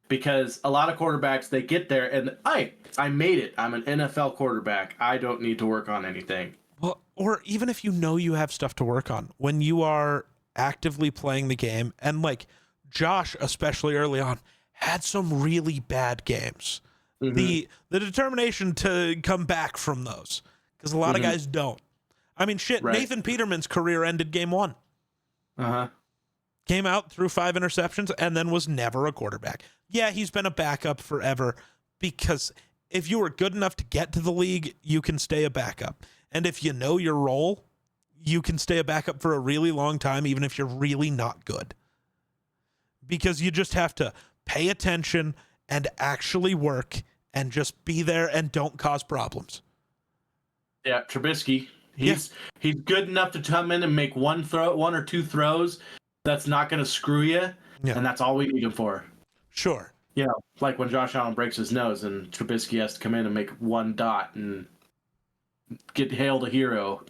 Because a lot of quarterbacks, they get there and I made it. I'm an NFL quarterback. I don't need to work on anything. Well, or even if you know you have stuff to work on, when you are actively playing the game, and like Josh, especially early on, had some really bad games. The determination to come back from those, because a lot of guys don't. I mean, shit, right. Nathan Peterman's career ended game 1. Came out, threw 5 interceptions, and then was never a quarterback. Yeah, he's been a backup forever, because if you were good enough to get to the league, you can stay a backup. And if you know your role, you can stay a backup for a really long time, even if you're really not good. Because you just have to pay attention and actually work and just be there and don't cause problems. Yeah, Trubisky. He's good enough to come in and make one or two throws that's not going to screw you, and that's all we need him for. Sure. You know, like when Josh Allen breaks his nose and Trubisky has to come in and make one dot and get hailed a hero.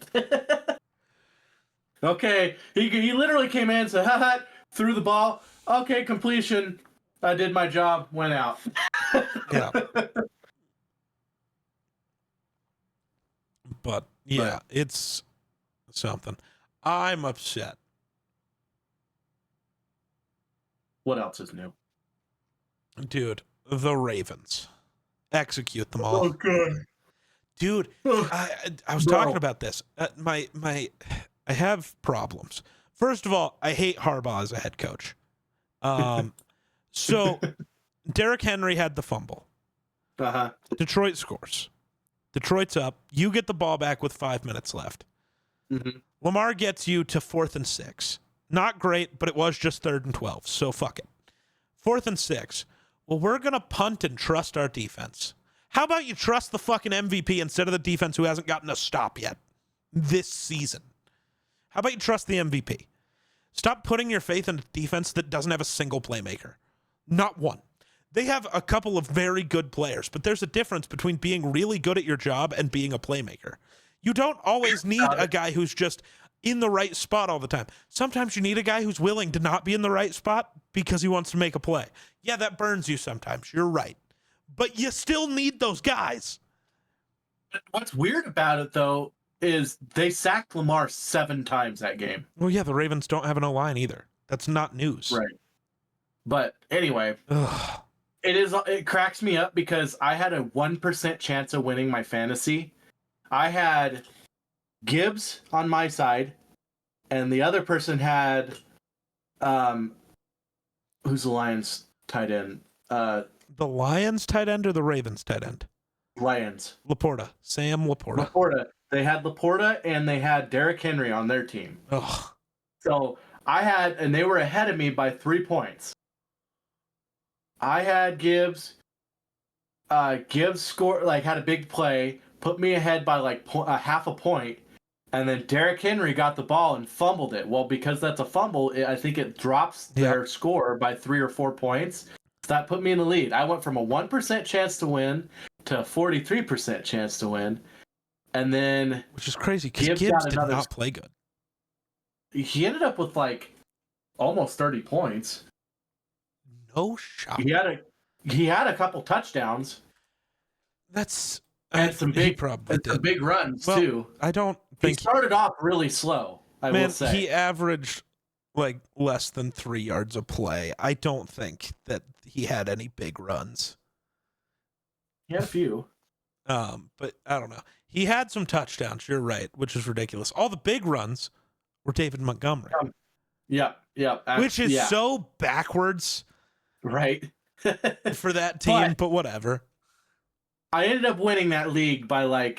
Okay, he literally came in and said, ha, threw the ball. Okay, completion. I did my job, went out. Yeah. But, it's something. I'm upset. What else is new? Dude, the Ravens. Execute them all. Oh, God. Dude, I was talking about this. I have problems. First of all, I hate Harbaugh as a head coach. So Derrick Henry had the fumble. Detroit scores. Detroit's up. You get the ball back with 5 minutes left. Lamar gets you to 4th and 6. Not great, but it was just 3rd and 12, so fuck it. 4th and 6. Well, we're going to punt and trust our defense. How about you trust the fucking MVP instead of the defense who hasn't gotten a stop yet this season? How about you trust the MVP? Stop putting your faith in a defense that doesn't have a single playmaker. Not one. They have a couple of very good players, but there's a difference between being really good at your job and being a playmaker. You don't always need a guy who's just in the right spot all the time. Sometimes you need a guy who's willing to not be in the right spot because he wants to make a play. Yeah, that burns you sometimes. You're right. But you still need those guys. What's weird about it, though, is they sacked Lamar 7 times that game. Well, yeah, the Ravens don't have an O-line either. That's not news. Right. But anyway, it cracks me up because I had a 1% chance of winning my fantasy. I had Gibbs on my side, and the other person had who's the Lions tight end? The Lions tight end or the Ravens tight end? Lions. Laporta. Sam Laporta. Laporta. They had Laporta and they had Derrick Henry on their team. Ugh. So and they were ahead of me by 3 points. I had Gibbs. Gibbs scored, had a big play, put me ahead by half a point, and then Derrick Henry got the ball and fumbled it. Well, because that's a fumble, I think it drops their score by 3 or 4 points. So that put me in the lead. I went from a 1% chance to win to a 43% chance to win. And then... Which is crazy, because Gibbs did not play good. He ended up with, almost 30 points. No shot. He had a couple touchdowns. That's... And some big runs, too. I don't think... He started off really slow, I will say. He averaged, less than 3 yards a play. I don't think that he had any big runs. He had a few. But I don't know. He had some touchdowns, you're right, which is ridiculous. All the big runs were David Montgomery. Yeah. Which is so backwards. Right. For that team, but whatever. I ended up winning that league by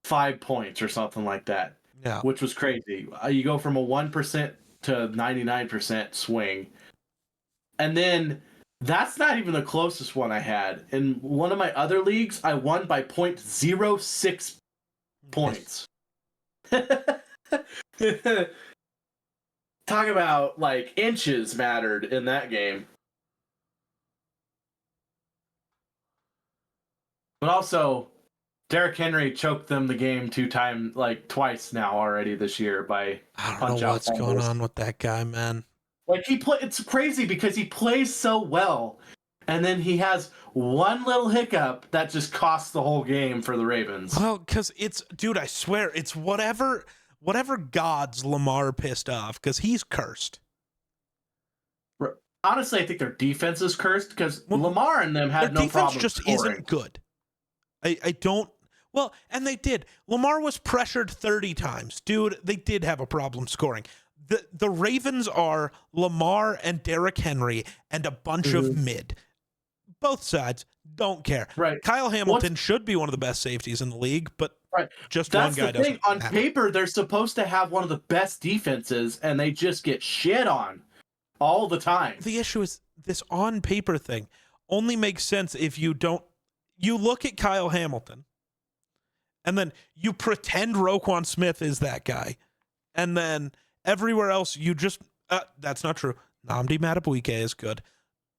5 points or something like that. Yeah. Which was crazy. You go from a 1% to 99% swing. And then That's not even the closest one I had. In one of my other leagues, I won by 0.06 points. Talk about, like, inches mattered in that game. But also, Derrick Henry choked them the game twice now already this year by I don't know what's going on with that guy, man. Like, it's crazy because he plays so well, and then he has one little hiccup that just costs the whole game for the Ravens. Well, because dude, I swear, it's whatever gods Lamar pissed off, because he's cursed. Honestly, I think their defense is cursed because Lamar and them had no problem. Their defense just isn't good. I don't. Well, and they did. Lamar was pressured 30 times. Dude, they did have a problem scoring. The Ravens are Lamar and Derrick Henry and a bunch of mid. Both sides don't care. Right. Kyle Hamilton should be one of the best safeties in the league, but just That's one guy the thing. doesn't. On paper, they're supposed to have one of the best defenses, and they just get shit on all the time. The issue is this on paper thing only makes sense if you don't. You look at Kyle Hamilton, and then you pretend Roquan Smith is that guy, and then everywhere else you just that's not true. Nnamdi Madubuike is good,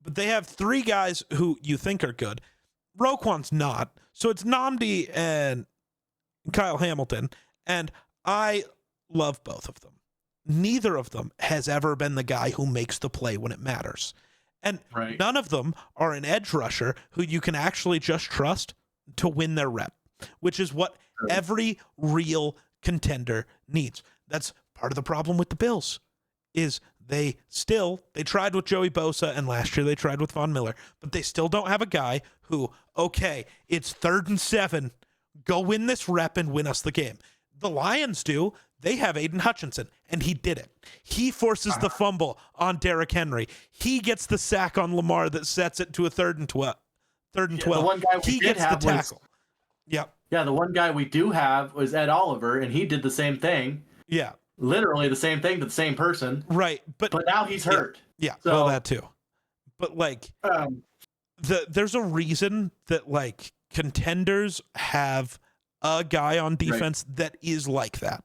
but they have three guys who you think are good. Roquan's not, so it's Nnamdi and Kyle Hamilton, and I love both of them. Neither of them has ever been the guy who makes the play when it matters. And none of them are an edge rusher who you can actually just trust to win their rep, which is what every real contender needs. That's part of the problem with the Bills is they tried with Joey Bosa, and last year they tried with Von Miller, but they still don't have a guy who, okay, it's 3rd and 7, go win this rep and win us the game. The Lions do. They have Aiden Hutchinson, and he did it. He forces the fumble on Derrick Henry. He gets the sack on Lamar that sets it to a 3rd and 12. The one guy he gets the tackle. Yeah, the one guy we do have was Ed Oliver, and he did the same thing. Yeah. Literally the same thing to the same person. Right. But now he's hurt. Yeah, so, well, that too. But, like, there's a reason that, like, contenders have a guy on defense that is like that.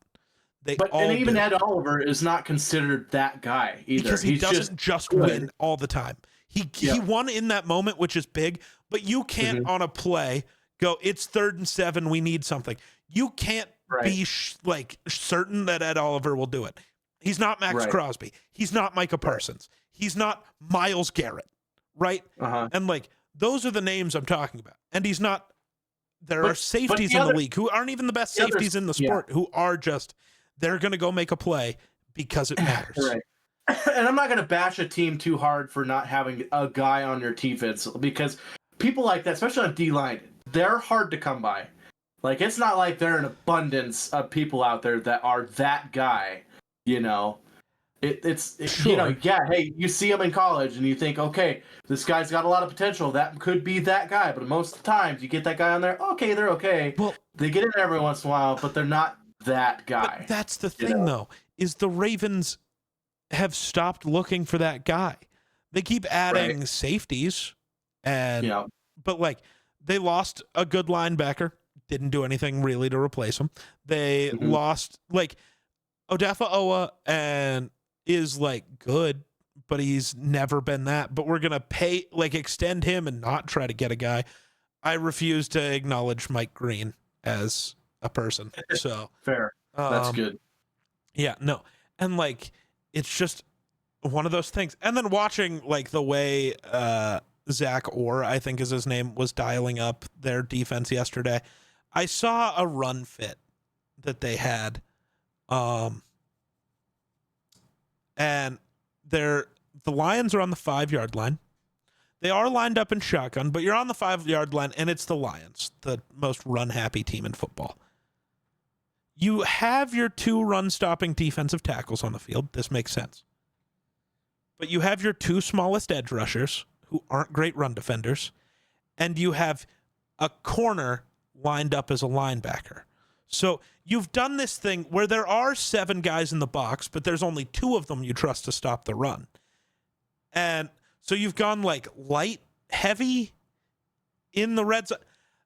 And even Ed Oliver is not considered that guy either. Because he doesn't just win all the time. He won in that moment, which is big, but you can't on a play go, it's 3rd and 7, we need something. You can't be certain that Ed Oliver will do it. He's not Max Crosby. He's not Micah Parsons. He's not Myles Garrett, right? And, like, those are the names I'm talking about. And he's not. There are safeties in the league who aren't even the best safeties in the sport, who are just, they're going to go make a play because it matters. And I'm not going to bash a team too hard for not having a guy on your defense, because people like that, especially on D-line, they're hard to come by. Like, it's not like there are an abundance of people out there that are that guy, you know. It's you know, hey, you see him in college and you think, okay, this guy's got a lot of potential. That could be that guy. But most of the times you get that guy on there, okay, they're okay. Well, they get in every once in a while, but they're not that guy. But that's the thing, though, is the Ravens have stopped looking for that guy. They keep adding safeties, and but, like, they lost a good linebacker, didn't do anything really to replace him. They lost, like, Odafe Oweh, and is, like, good, but he's never been that. But we're gonna extend him and not try to get a guy. I refuse to acknowledge Mike Green as a person. So fair. That's good. Yeah, no. And, like, it's just one of those things. And then watching, like, the way Zach Orr, I think is his name, was dialing up their defense yesterday. I saw a run fit that they had. And the Lions are on the 5-yard line. They are lined up in shotgun, but you're on the 5-yard line, and it's the Lions, the most run-happy team in football. You have your 2 run-stopping defensive tackles on the field. This makes sense. But you have your 2 smallest edge rushers, who aren't great run defenders, and you have a corner lined up as a linebacker. So you've done this thing where there are 7 guys in the box, but there's only 2 of them you trust to stop the run. And So you've gone like light, heavy in the red zone.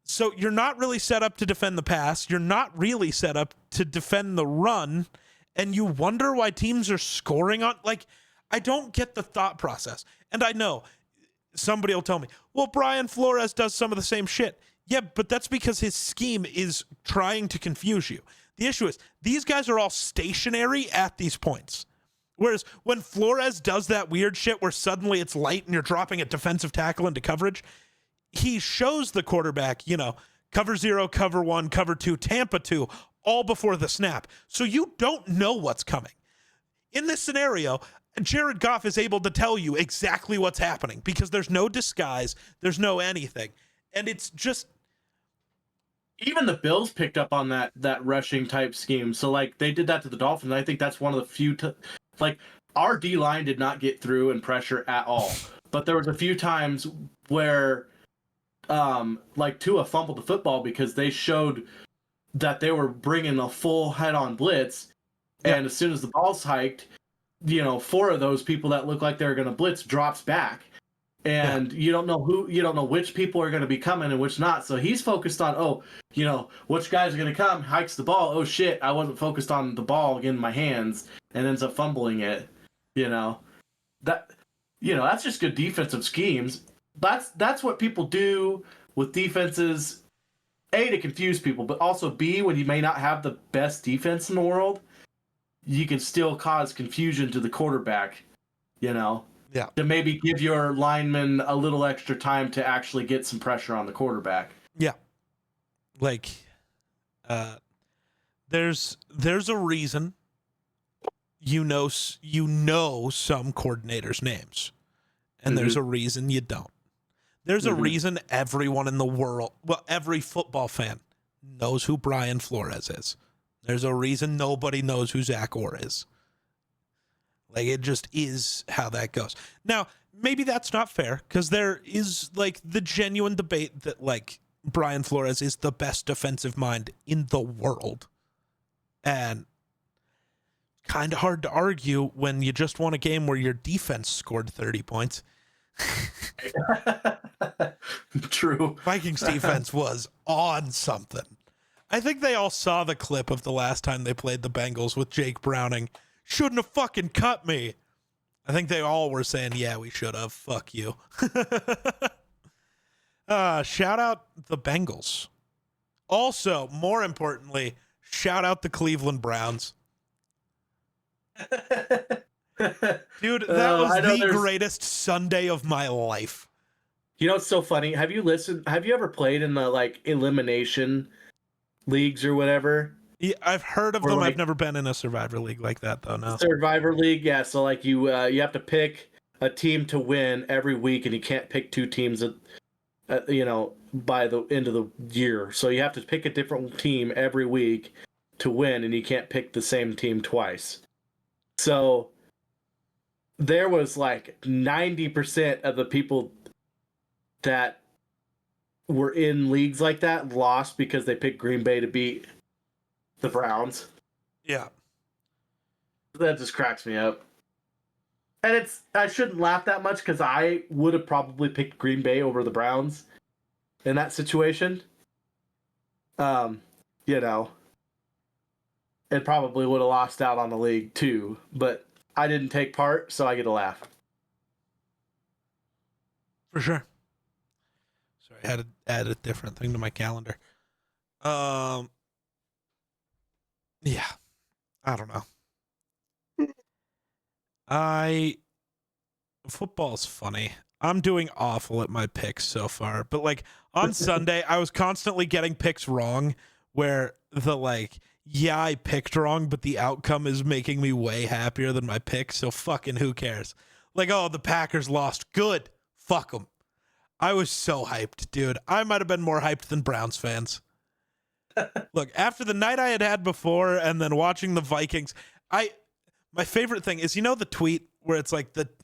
So you're not really set up to defend the pass. You're not really set up to defend the run. And you wonder why teams are scoring on, like, I don't get the thought process. And I know somebody will tell me, well, Brian Flores does some of the same shit. Yeah, but that's because his scheme is trying to confuse you. The issue is these guys are all stationary at these points. Whereas when Flores does that weird shit where suddenly it's light and you're dropping a defensive tackle into coverage, he shows the quarterback, cover 0, cover 1, cover 2, Tampa 2, all before the snap. So you don't know what's coming. In this scenario, Jared Goff is able to tell you exactly what's happening because there's no disguise, there's no anything. And it's just... Even the Bills picked up on that rushing type scheme. So, like, they did that to the Dolphins. I think that's one of the few... our D-line did not get through and pressure at all. But there was a few times where, Tua fumbled the football because they showed that they were bringing a full head-on blitz. And as soon as the ball's hiked, 4 of those people that look like they're going to blitz drops back. And you don't know which people are going to be coming and which not. So he's focused on, which guys are going to come, hikes the ball. Oh shit, I wasn't focused on the ball in my hands and ends up fumbling it. That's just good defensive schemes. That's what people do with defenses, A, to confuse people, but also B, when you may not have the best defense in the world, you can still cause confusion to the quarterback, to maybe give your lineman a little extra time to actually get some pressure on the quarterback. Yeah. Like, there's a reason you know some coordinators' names, and there's a reason you don't. There's a reason everyone in the world, every football fan knows who Brian Flores is. There's a reason nobody knows who Zach Orr is. Like, it just is how that goes. Now, maybe that's not fair, because there is, the genuine debate that, Brian Flores is the best defensive mind in the world. And kind of hard to argue when you just won a game where your defense scored 30 points. True. Vikings defense was on something. I think they all saw the clip of the last time they played the Bengals with Jake Browning. Shouldn't have fucking cut me. I think they all were saying, yeah, we should have. Fuck you. Shout out the Bengals. Also, more importantly, shout out the Cleveland Browns. Dude, that was the greatest Sunday of my life. It's so funny. Have you ever played in the elimination leagues or whatever? Yeah, I've heard of them. I've never been in a Survivor League like that, though. No. Survivor League, yeah. So you have to pick a team to win every week, and you can't pick 2 teams by the end of the year. So you have to pick a different team every week to win, and you can't pick the same team twice. So there was 90% of the people that were in leagues like that lost because they picked Green Bay to beat the Browns. Yeah. That just cracks me up. And I shouldn't laugh that much because I would have probably picked Green Bay over the Browns in that situation. It probably would have lost out on the league too, but I didn't take part, so I get a laugh. For sure. Sorry, I had to add a different thing to my calendar. Yeah, I don't know. Football's funny. I'm doing awful at my picks so far, but on Sunday, I was constantly getting picks wrong where I picked wrong, but the outcome is making me way happier than my pick. So fucking who cares? The Packers lost. Good. Fuck them. I was so hyped, dude. I might have been more hyped than Browns fans. Look, after the night I had before and then watching the Vikings, my favorite thing is, the tweet where it's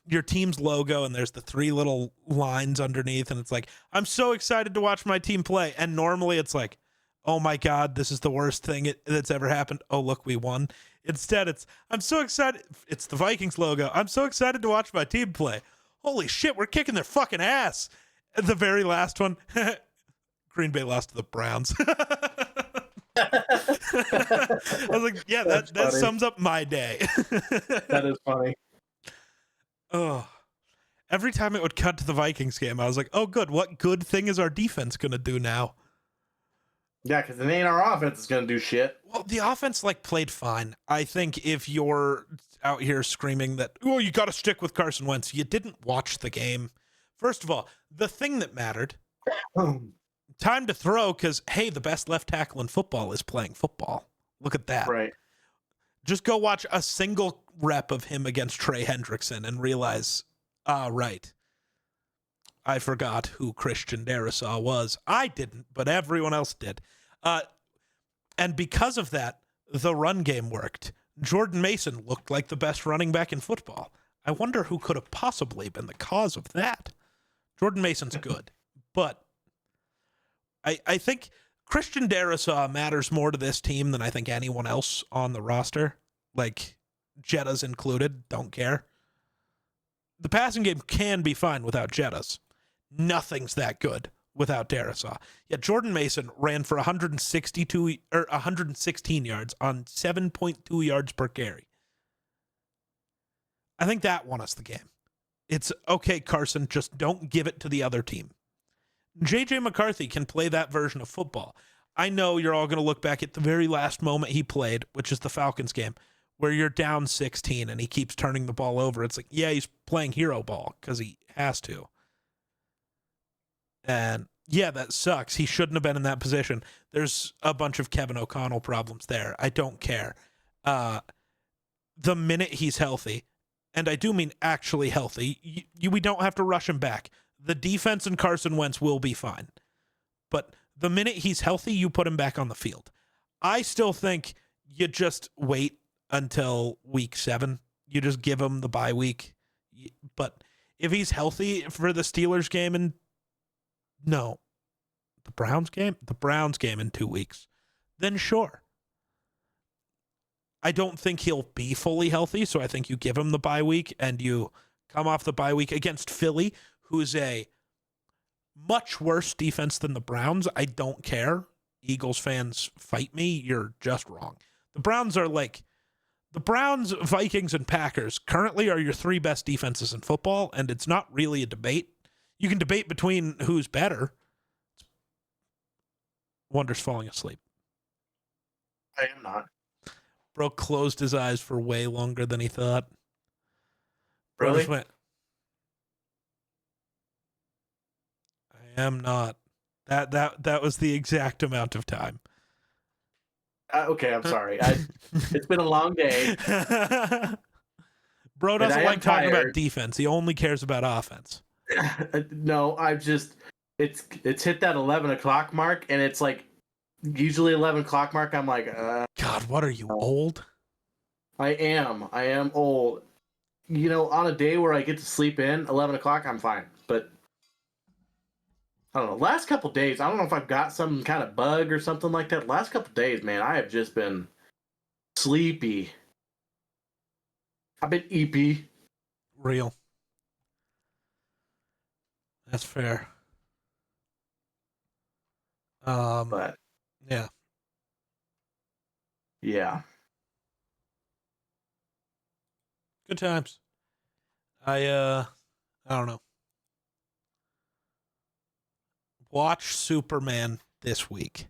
your team's logo and there's the 3 little lines underneath and it's I'm so excited to watch my team play. And normally it's oh my God, this is the worst thing that's ever happened. Oh, look, we won. Instead, I'm so excited. It's the Vikings logo. I'm so excited to watch my team play. holy shit, we're kicking their fucking ass. The very last one, Green Bay lost to the Browns. I was like, yeah, that sums up my day. That is funny. Oh, every time it would cut to the Vikings game, I was like, oh, good. What good thing is our defense going to do now? Yeah, because it ain't our offense is going to do shit. Well, the offense played fine. I think if you're out here screaming that, oh, you got to stick with Carson Wentz, you didn't watch the game. First of all, the thing that mattered, time to throw, because, hey, the best left tackle in football is playing football. Look at that. Right. Just go watch a single rep of him against Trey Hendrickson and realize, right. I forgot who Christian Darrisaw was. I didn't, but everyone else did. And because of that, the run game worked. Jordan Mason looked like the best running back in football. I wonder who could have possibly been the cause of that. Jordan Mason's good, but I think Christian Darrisaw matters more to this team than I think anyone else on the roster. Like, Jetta's included, don't care. The passing game can be fine without Jetta's. Nothing's that good without Darrisaw. Yet Jordan Mason ran for 116 yards on 7.2 yards per carry. I think that won us the game. It's okay, Carson, just don't give it to the other team. J.J. McCarthy can play that version of football. I know you're all going to look back at the very last moment he played, which is the Falcons game, where you're down 16 and he keeps turning the ball over. It's like, yeah, he's playing hero ball because he has to. And yeah, that sucks. He shouldn't have been in that position. There's a bunch of Kevin O'Connell problems there. I don't care. The minute he's healthy, and I do mean actually healthy, we don't have to rush him back. The defense and Carson Wentz will be fine. But the minute he's healthy, you put him back on the field. I still think you just wait until week 7. You just give him the bye week. But if he's healthy for the Steelers game the Browns game in 2 weeks, then sure. I don't think he'll be fully healthy, so I think you give him the bye week and you come off the bye week against Philly, who's a much worse defense than the Browns. I don't care. Eagles fans, fight me. You're just wrong. The Browns, Vikings, and Packers currently are your 3 best defenses in football, and it's not really a debate. You can debate between who's better. Wunders falling asleep. I am not. Bro closed his eyes for way longer than he thought. Bro Really? just went, I am not. That was the exact amount of time. Okay, I'm sorry. It's been a long day. Bro doesn't like talking tired. about defense. He only cares about offense. No, it's hit that 11 o'clock mark, and it's like usually 11 o'clock mark. I'm like, God, what are you, old? I am old. You know, on a day where I get to sleep in 11 o'clock, I'm fine. But I don't know. Last couple days, I don't know if I've got some kind of bug or something like that. Last couple days, man, I have just been sleepy. I've been EP. Real. That's fair. But yeah. Yeah. Good times. I don't know. Watch Superman this week.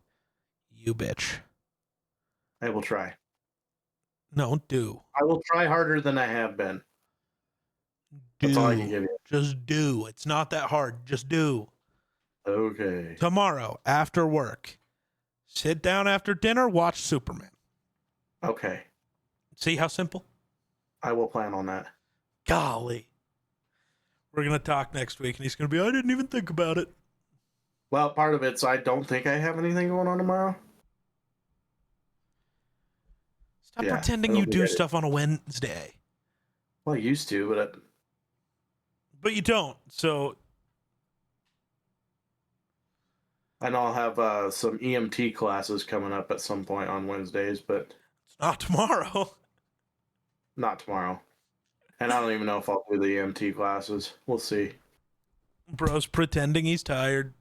You bitch. I will try. No, do. I will try harder than I have been. That's all I can give you. Just do. It's not that hard. Just do. Okay. Tomorrow, after work, sit down after dinner, watch Superman. Okay. See how simple? I will plan on that. Golly. We're going to talk next week, and he's going to be, I didn't even think about it. Well, part of it's I don't think I have anything going on tomorrow. Stop pretending you do stuff on a Wednesday. Well, I used to, But you don't, so... I know I'll have some EMT classes coming up at some point on Wednesdays, but... It's not tomorrow. Not tomorrow. And I don't even know if I'll do the EMT classes. We'll see. Bro's pretending he's tired.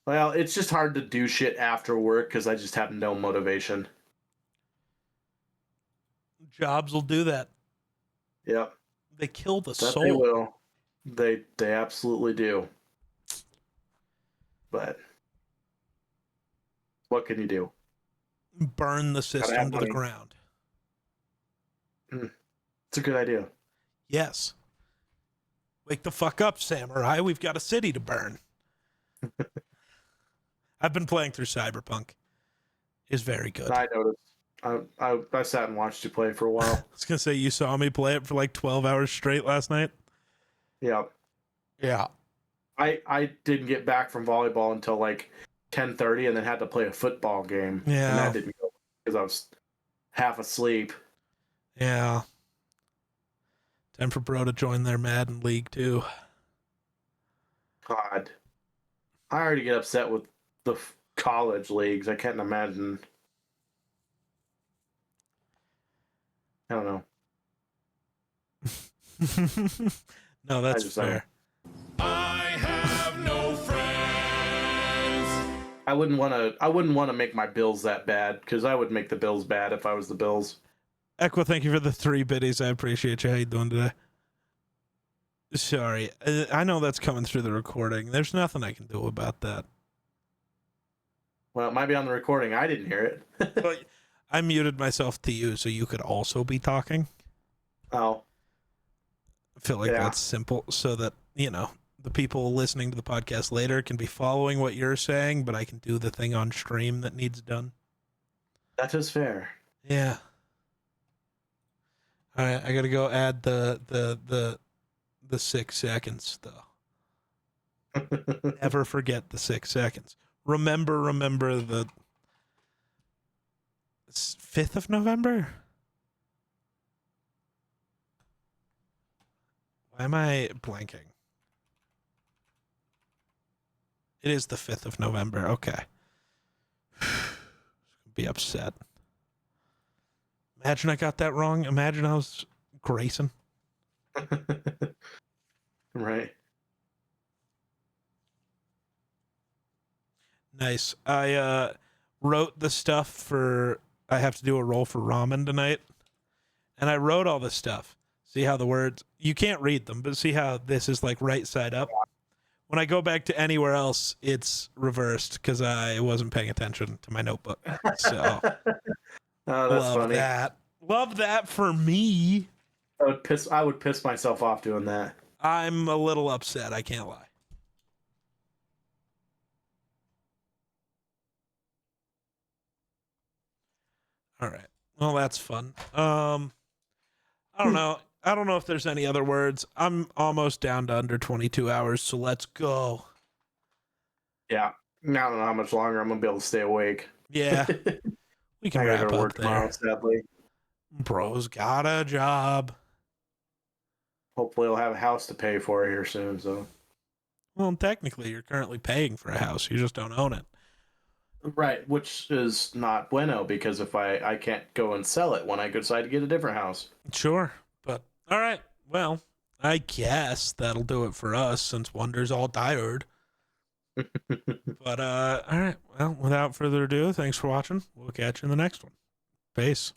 Well, it's just hard to do shit after work because I just have no motivation. Jobs will do that. Yep. They kill the That soul. they will. They absolutely do. But what can you do? Burn the system to the ground. It's a good idea. Yes. Wake the fuck up, samurai. We've got a city to burn. I've been playing through Cyberpunk. It's very good. I noticed. I sat and watched you play for a while. I was going to say, you saw me play it for like 12 hours straight last night? Yeah. Yeah. I didn't get back from volleyball until like 10:30 and then had to play a football game. Yeah. And that didn't go because I was half asleep. Yeah. Time for Bro to join their Madden League, too. God. I already get upset with the college leagues. I can't imagine. I don't know. No, that's fair. I have no friends. I wouldn't want to make my Bills that bad because I would make the Bills bad if I was the Bills. Equa, thank you for the 3 biddies. I appreciate you. How you doing today? Sorry. I know that's coming through the recording. There's nothing I can do about that. Well, it might be on the recording. I didn't hear it. But I muted myself to you so you could also be talking. Oh. I feel like that's simple so that, you know, the people listening to the podcast later can be following what you're saying, but I can do the thing on stream that needs done. That is fair. Yeah. All right, I got to go add the 6 seconds though. Never forget the 6 seconds. Remember the 5th of November? Why am I blanking? It is the 5th of November. Okay. Be upset. Imagine I got that wrong. Imagine I was Grayson. Right. Nice. I wrote the stuff for, I have to do a roll for ramen tonight. And I wrote all this stuff. See how the words, you can't read them, but see how this is like right side up. When I go back to anywhere else, it's reversed because I wasn't paying attention to my notebook. So Oh, that's love funny. that. Love that for me. I would piss myself off doing that. I'm a little upset. I can't lie. All right. Well, that's fun. I don't know. I don't know if there's any other words. I'm almost down to under 22 hours, so let's go. Yeah. I don't know how much longer I'm gonna be able to stay awake. Yeah. We can I wrap gotta go to up work tomorrow, there. sadly. Bro's got a job. Hopefully I'll have a house to pay for here soon, so. Well, technically, you're currently paying for a house. You just don't own it. Right, which is not bueno because if I can't go and sell it when I decide to get a different house. Sure. But, all right. Well, I guess that'll do it for us since Wunders all tired. But, all right. Well, without further ado, thanks for watching. We'll catch you in the next one. Peace.